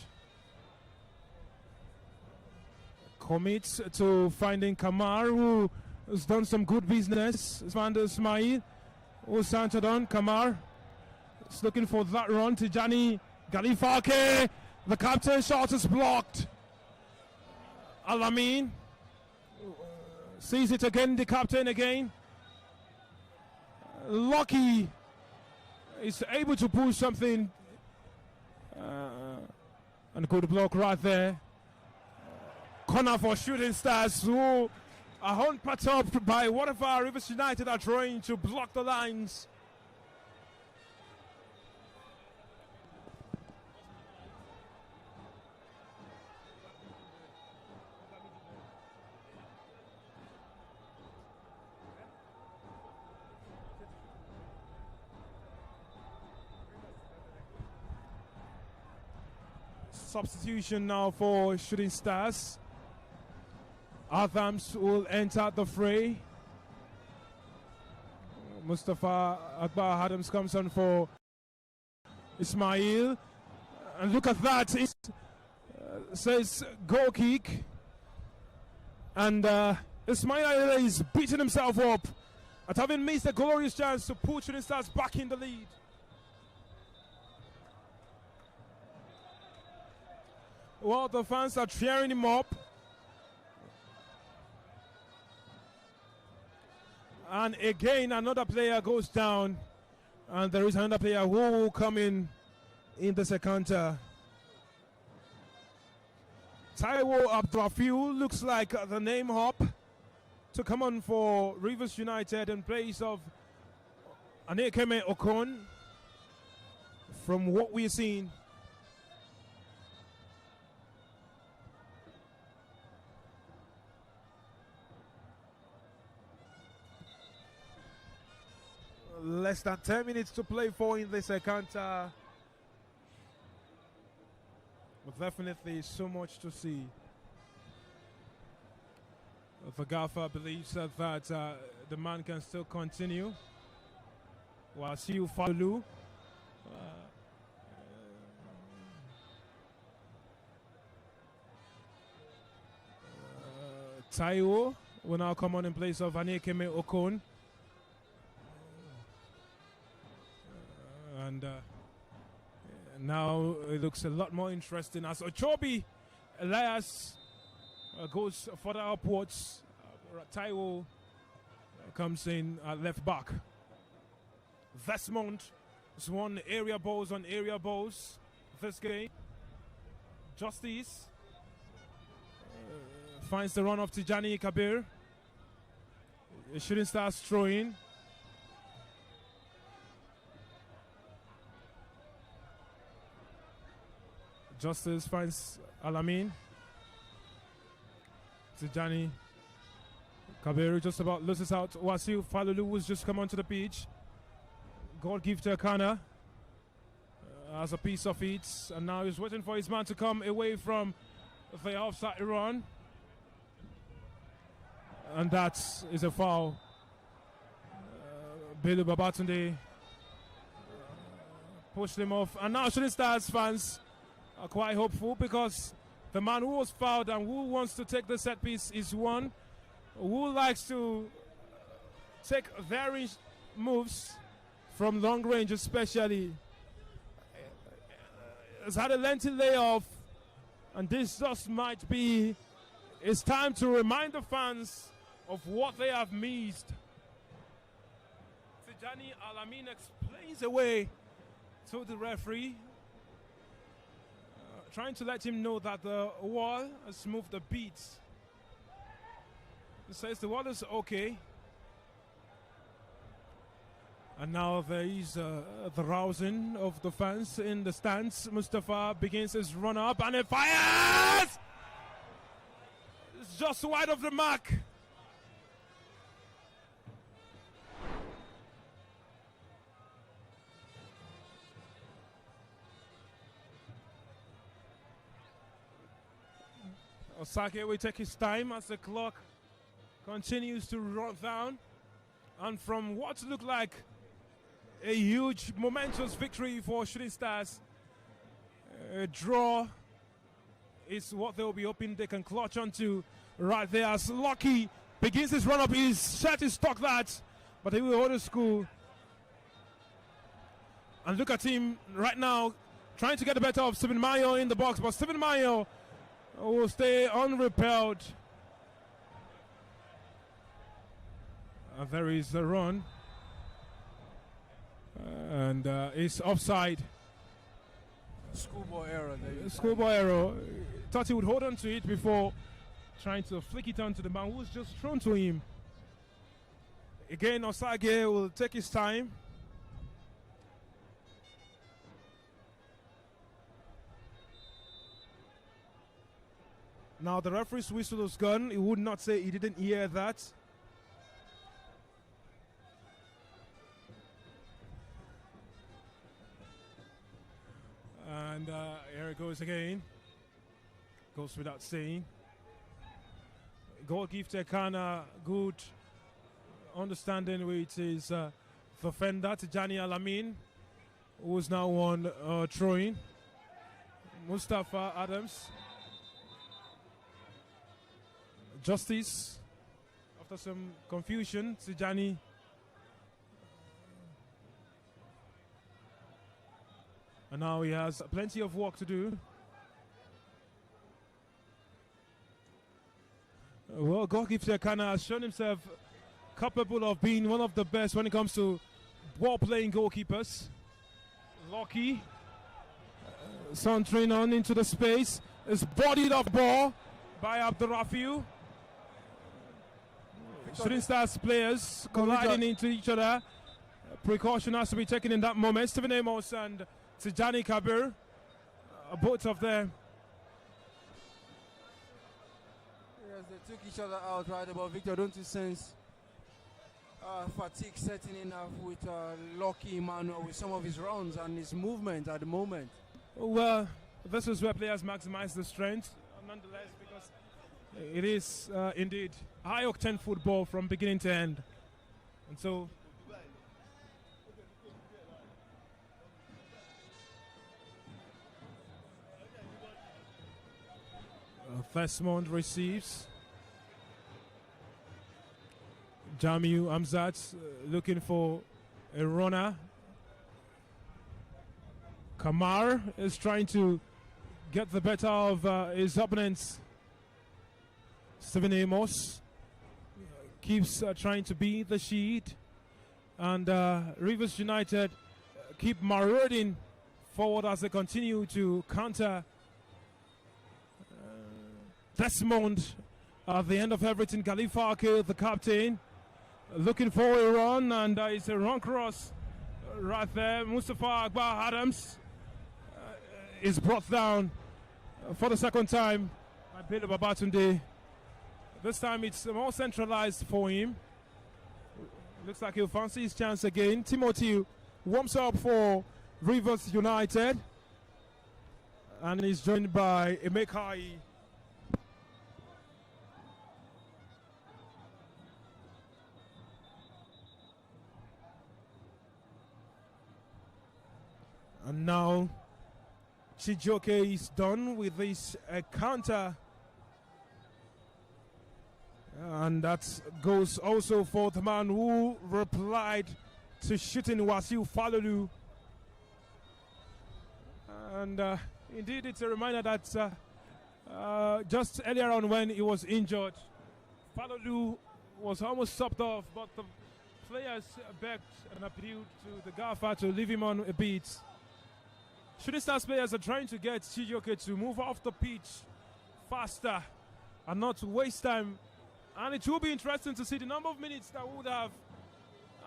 commits to finding Kamar, who has done some good business. Ismander Ismail, who centered on Kamar. Is looking for that run. Tijani Galifake. The captain's shot is blocked. Alamin sees it again, the captain again. Lucky is able to push something. And good block right there. Corner for Shooting Stars, who are humped up by whatever Rivers United are trying to block the lines. Substitution now for Shooting Stars. Adams will enter the fray. Mustafa Akbar Adams comes on for Ismail. And look at that. It says goal kick. And Ismail is beating himself up at having missed a glorious chance to put Shooting Stars back in the lead. Well, the fans are cheering him up. And again, another player goes down. And there is another player who will come in the second. Taiwo Abdurrafiu looks like the name hop to come on for Rivers United in place of Anekeme Okon. From what we're seeing, less than 10 minutes to play for in the second. But definitely so much to see. The gaffer believes that the man can still continue. Wasiu Falulu. Taiwo will now come on in place of Anekeme Okon. And now it looks a lot more interesting as Ochobi Elias goes further upwards. Taiwo comes in at left back. Vesmont has won area balls on area balls this game. Justice finds the run of Tijani Kabir. Shooting Stars throwing. Justice finds Alamin. Tijani Kabir just about loses out. Wasiu Falulu was just come onto the pitch. Goalkeeper to Akana as a piece of it, and now he's waiting for his man to come away from the offside run, and that is a foul. Bilu Babatunde pushed him off, and now Shooting Stars fans are quite hopeful because the man who was fouled and who wants to take the set piece is one who likes to take varying moves from long range, especially. Has had a lengthy layoff, and this just might be it's time to remind the fans of what they have missed. Tijani Alamin explains away to the referee, trying to let him know that the wall has moved a bit. He says the wall is okay. And now there is the rousing of the fans in the stands. Mustafa begins his run up and it fires! It's just wide of the mark. Osake will take his time as the clock continues to run down. And from what looked like a huge, momentous victory for Shooting Stars, a draw is what they'll be hoping they can clutch onto right there. As Lucky begins his run-up, his shirt is stuck that, but he will hold his school. And look at him right now, trying to get the better of Stephen Mayo in the box, but Stephen Mayo will stay unrepelled. And there is the run. And it's offside. Schoolboy error. Schoolboy error. Thought he would hold on to it before trying to flick it onto the man who was just thrown to him. Again, Osage will take his time. Now the referee's whistle was gone. He would not say he didn't hear that. And here it goes again. Goes without saying. Goalkeeper Kana, good understanding with his defender, Tijani Alamin, who's now on throwing. Mustafa Adams. Justice. After some confusion, Tijani. And now he has plenty of work to do. Well, Goalkeeper Kana has shown himself capable of being one of the best when it comes to ball-playing goalkeepers. Lucky. Sauntering on into the space. Is bodied off ball by Abdurrafiu. Shooting Stars players colliding into each other. Precaution has to be taken in that moment. Stephen Amos and Tijani Kabir, both of them. Yes, they took each other out right about. Victor, don't you sense fatigue setting in with Lucky Emmanuel with some of his runs and his movement at the moment? Well, this is where players maximize the strength, nonetheless, because it is indeed high-octane football from beginning to end. And so Fesmond receives. Jamiu Amzat looking for a runner. Kamar is trying to get the better of his opponents. Stephen Amos keeps trying to beat the sheet. And Rivers United keep marauding forward as they continue to counter Desmond at the end of everything. Khalifa Akil, the captain, looking for a run, and it's a run cross right there. Mustafa Akbar Adams is brought down for the second time by Bello Babatunde. This time it's more centralized for him. Looks like he'll fancy his chance again. Timothy warms up for Rivers United, and he's joined by Emekai. And now Chijioke is done with this counter. And that goes also for the man who replied to shooting Wasiu Falolu. And indeed, it's a reminder that just earlier on when he was injured, Falolu was almost stopped off, but the players begged and appealed to the Gaffer to leave him on a beat. Shooting Stars players are trying to get Chijioke to move off the pitch faster and not to waste time. And it will be interesting to see the number of minutes that would have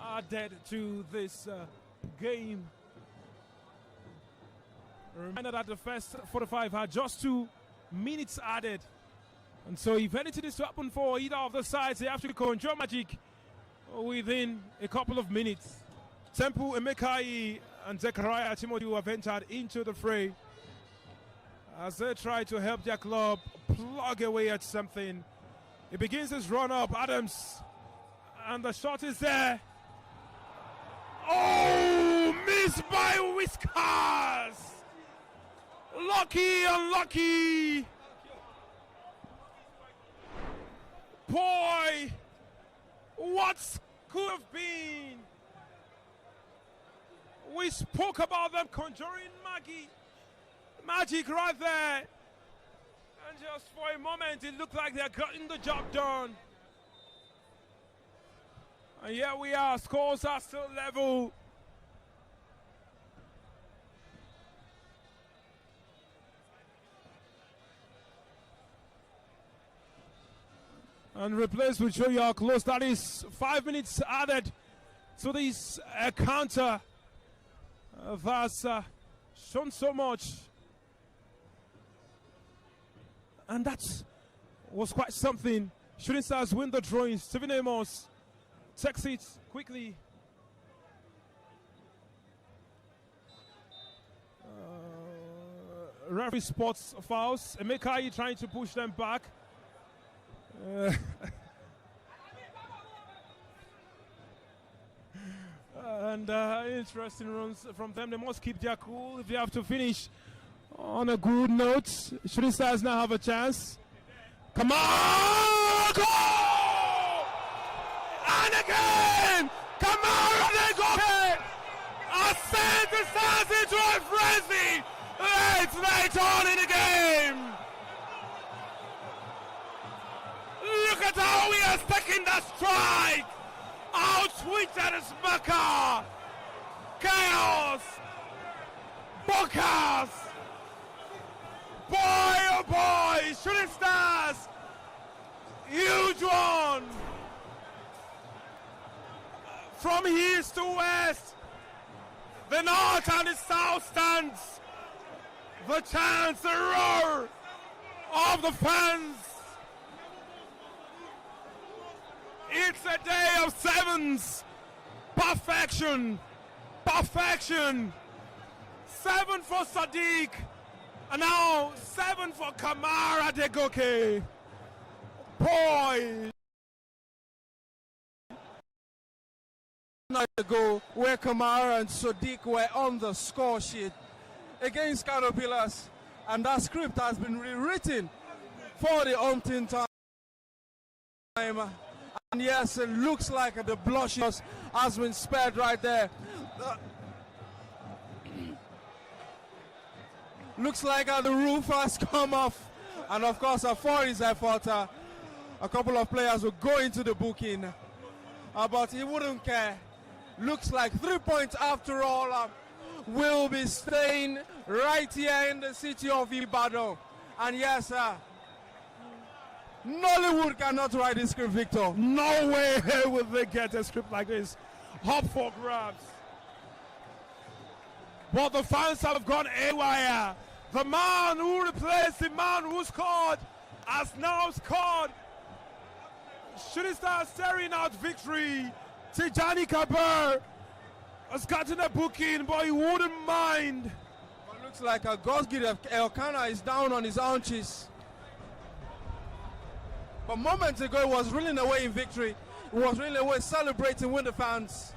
added to this game. Reminder that the first 45 had just 2 minutes added. And so if anything is to happen for either of the sides, they have to conjure magic within a couple of minutes. Temple, Emekai and Zechariah Timothy have entered into the fray as they try to help their club plug away at something. He begins his run up, Adams, and the shot is there. Oh, missed by Whiskers. Lucky, unlucky. Boy, what could have been? We spoke about them conjuring magic right there. And just for a moment, it looked like they're getting the job done. And here we are, scores are still level. And replaced will show you how close that is. 5 minutes added to this counter. That's shown so much. And that was quite something. Shooting Stars win the drawing. Stephen Amos takes it quickly. referee spots fouls. Emeka trying to push them back. And interesting runs from them. They must keep their cool if they have to finish on a good note. Shooting Stars now have a chance. Come on! Goal! And again! Kamara, they go! Ascend the Stars into a frenzy! It's late on in the game! Look at how he has taken the strike! Out-tweeted his Maka! Chaos! Bokas! Boy, oh boy! Shooting Stars! Huge one! From east to west, the north and the south stands. The chants, the roar of the fans. It's a day of sevens. Perfection. Perfection. 7 for Sadiq. And now 7 for Kamara Degoke. Boy. Night ago, where Kamara and Sadiq were on the score sheet against Caterpillars, and that script has been rewritten for the umpteenth time. And yes, it looks like the blush has been spared right there. Looks like the roof has come off, and of course, for his effort, a couple of players will go into the booking, but he wouldn't care. Looks like 3 points after all will be staying right here in the city of Ibadan. And yes, Nollywood cannot write this script, Victor. No way will they get a script like this. Hop for grabs. But the fans have gone haywire. The man who replaced the man who scored has now scored. Shooting Stars staring out victory. Tijani Kabir has gotten a booking, but he wouldn't mind. It looks like a Goalkeeper Elkanah is down on his haunches. But moments ago, it was reeling away in victory. It was reeling away celebrating with the fans.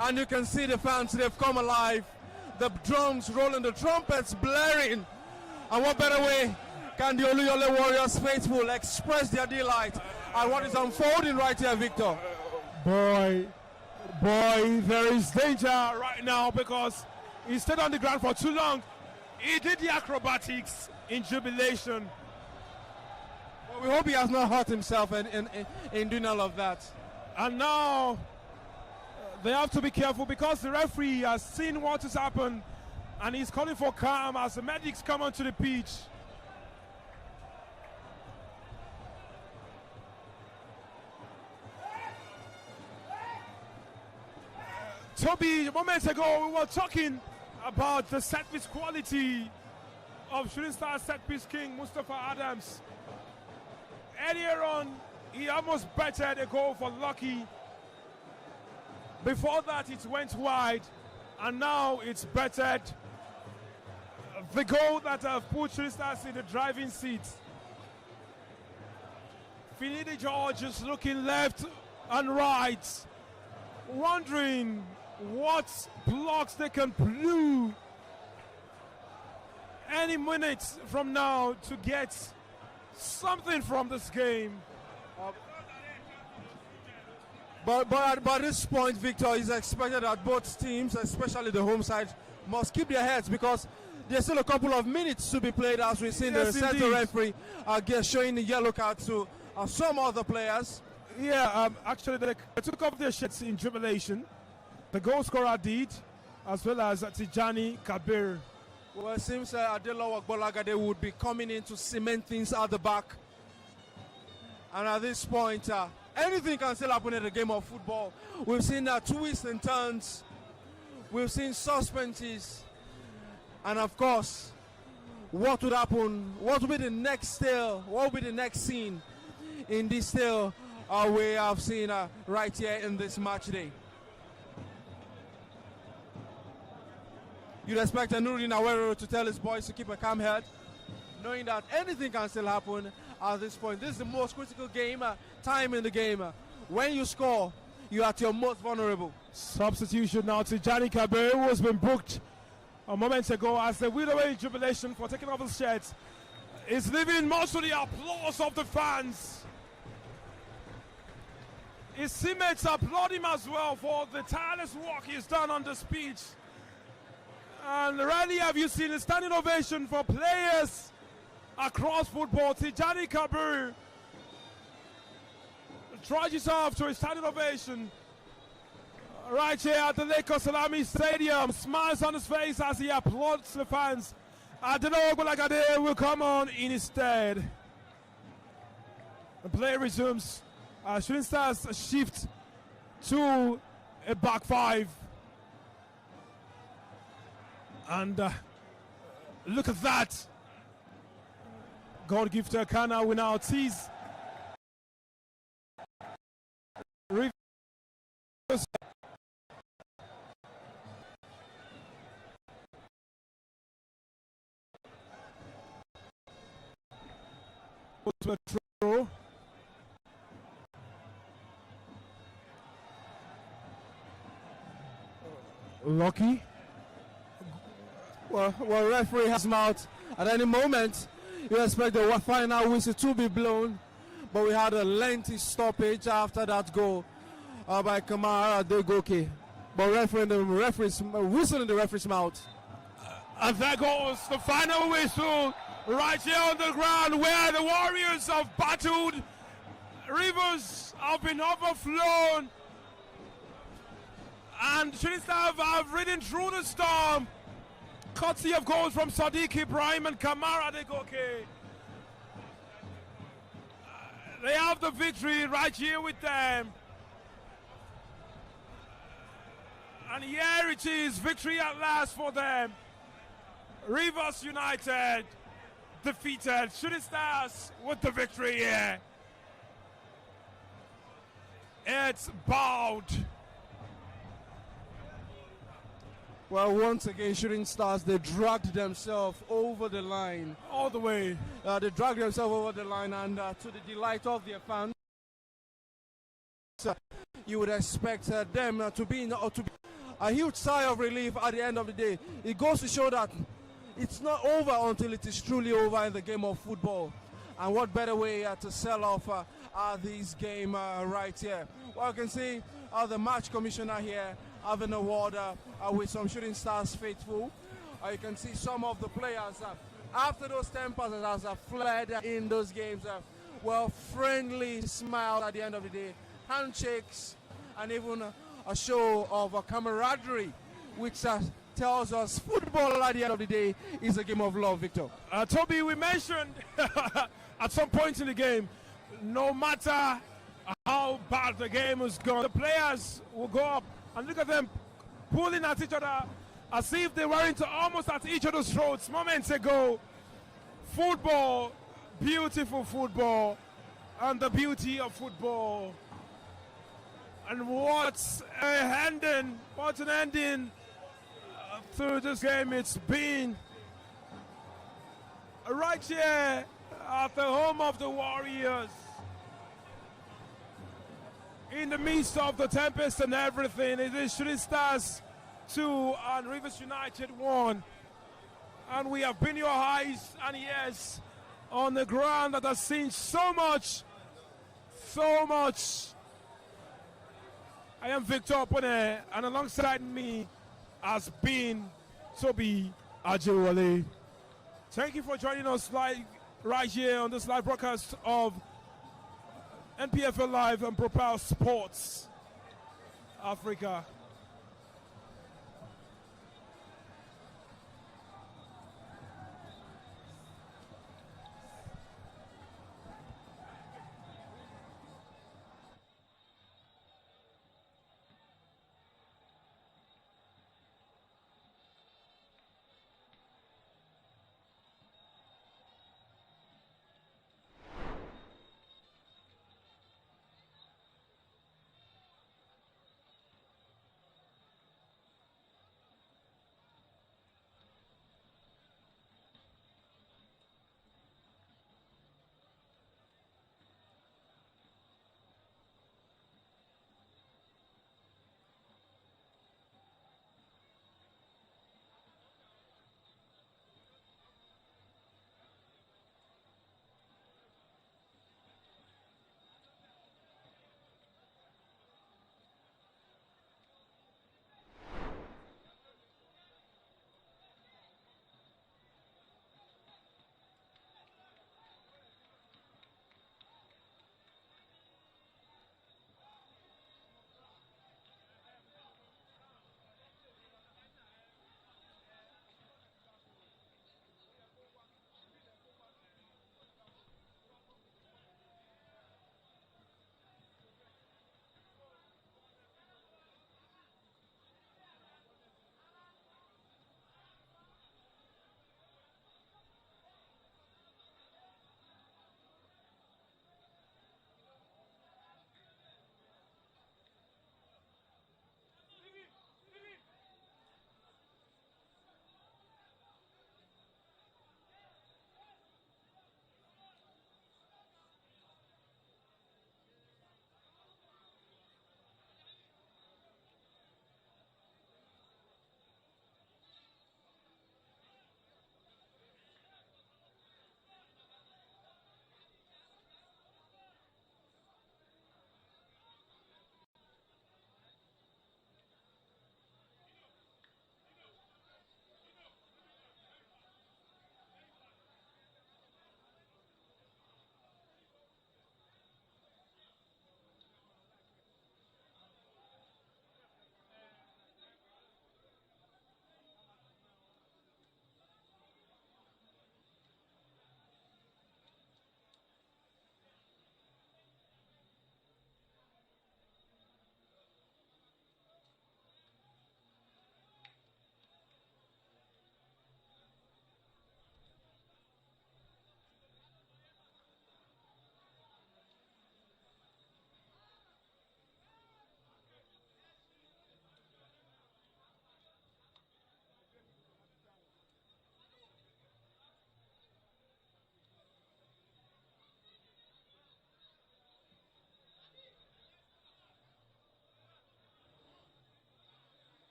And you can see the fans, they've come alive. The drums rolling, the trumpets blaring. And what better way can the Oluyole Warriors faithful express their delight at what is unfolding right here, Victor? Boy, there is danger right now because he stayed on the ground for too long. He did the acrobatics in jubilation. Well, we hope he has not hurt himself in doing all of that. And now they have to be careful because the referee has seen what has happened and he's calling for calm as the medics come onto the pitch. Toby, moments ago we were talking about the set piece quality of Shooting Star set piece king Mustafa Adams. Earlier on, he almost betted a goal for Lucky. Before that, it went wide, and now it's betted the goal that have put Shooting Stars in the driving seat. Finidi George is looking left and right, wondering what blocks they can blue any minute from now to get something from this game. But at this point, Victor, is expected that both teams, especially the home side, must keep their heads because there's still a couple of minutes to be played, as we've seen the center referee showing the yellow card to some other players. Yeah, actually they took off their shirts in jubilation. The goal scorer did, as well as Tijani Kabir. Well, it seems Adelowo Agbolagade would be coming in to cement things at the back. And at this point, anything can still happen in the game of football. We've seen twists and turns. We've seen suspenses. And of course, what would happen? What will be the next tale? What will be the next scene in this tale we have seen right here in this match day? You'd expect Nuruddin Awero to tell his boys to keep a calm head, knowing that anything can still happen at this point. This is the most critical time in the game. When you score, you're at your most vulnerable. Substitution now to Johnny Kabir, who has been booked a moment ago as they wheel away in jubilation for taking off his shirts. Is leaving most of the applause of the fans. His teammates applaud him as well for the tireless work he's done on this pitch. And rarely have you seen a standing ovation for players across football. Tijani Kabir trudges off to a standing ovation right here at the Lagos Salami Stadium. Smiles on his face as he applauds the fans. Adebayo Agbolagade will come on in his stead. The play resumes. Shooting Stars shift to a back five. And look at that. Goalkeeper Kana will now tease. Lucky. Well, referee has him out. At any moment, you expect the final whistle to be blown, but we had a lengthy stoppage after that goal by Kamara Adegoke. But referee's whistle in the referee's mouth. And there goes the final whistle right here on the ground where the Warriors have battled. Rivers have been overflown. And Shooting Stars have ridden through the storm. Courtesy of goals from Sadiq Ibrahim and Kamara Adegoke. They have the victory right here with them. And here it is, victory at last for them. Rivers United defeated Shooting Stars with the victory here. It's bowed. Well, once again, Shooting Stars, they dragged themselves over the line. All the way. They dragged themselves over the line, and to the delight of their fans, you would expect them to be a huge sigh of relief at the end of the day. It goes to show that it's not over until it is truly over in the game of football. And what better way to sell off this game right here. Well, you can see the match commissioner here having a word with some Shooting Stars faithful. You can see some of the players after those tempers that have fled in those games. Well, friendly smiles at the end of the day, handshakes, and even a show of camaraderie, which tells us football at the end of the day is a game of love, Victor. Toby, we mentioned at some point in the game, no matter how bad the game has gone, the players will go up and look at them pulling at each other as if they were into almost at each other's throats moments ago. Football, beautiful football, and the beauty of football. And what an ending through this game it's been. Right here at the home of the Warriors. In the midst of the tempest and everything, it is Shooting Stars 2 and Rivers United 1. And we have been your eyes and ears on the ground that has seen so much. I am Victor Opone, and alongside me has been Toby Ajewale. Thank you for joining us live right here on this live broadcast of NPFL Live and Propel Sports Africa.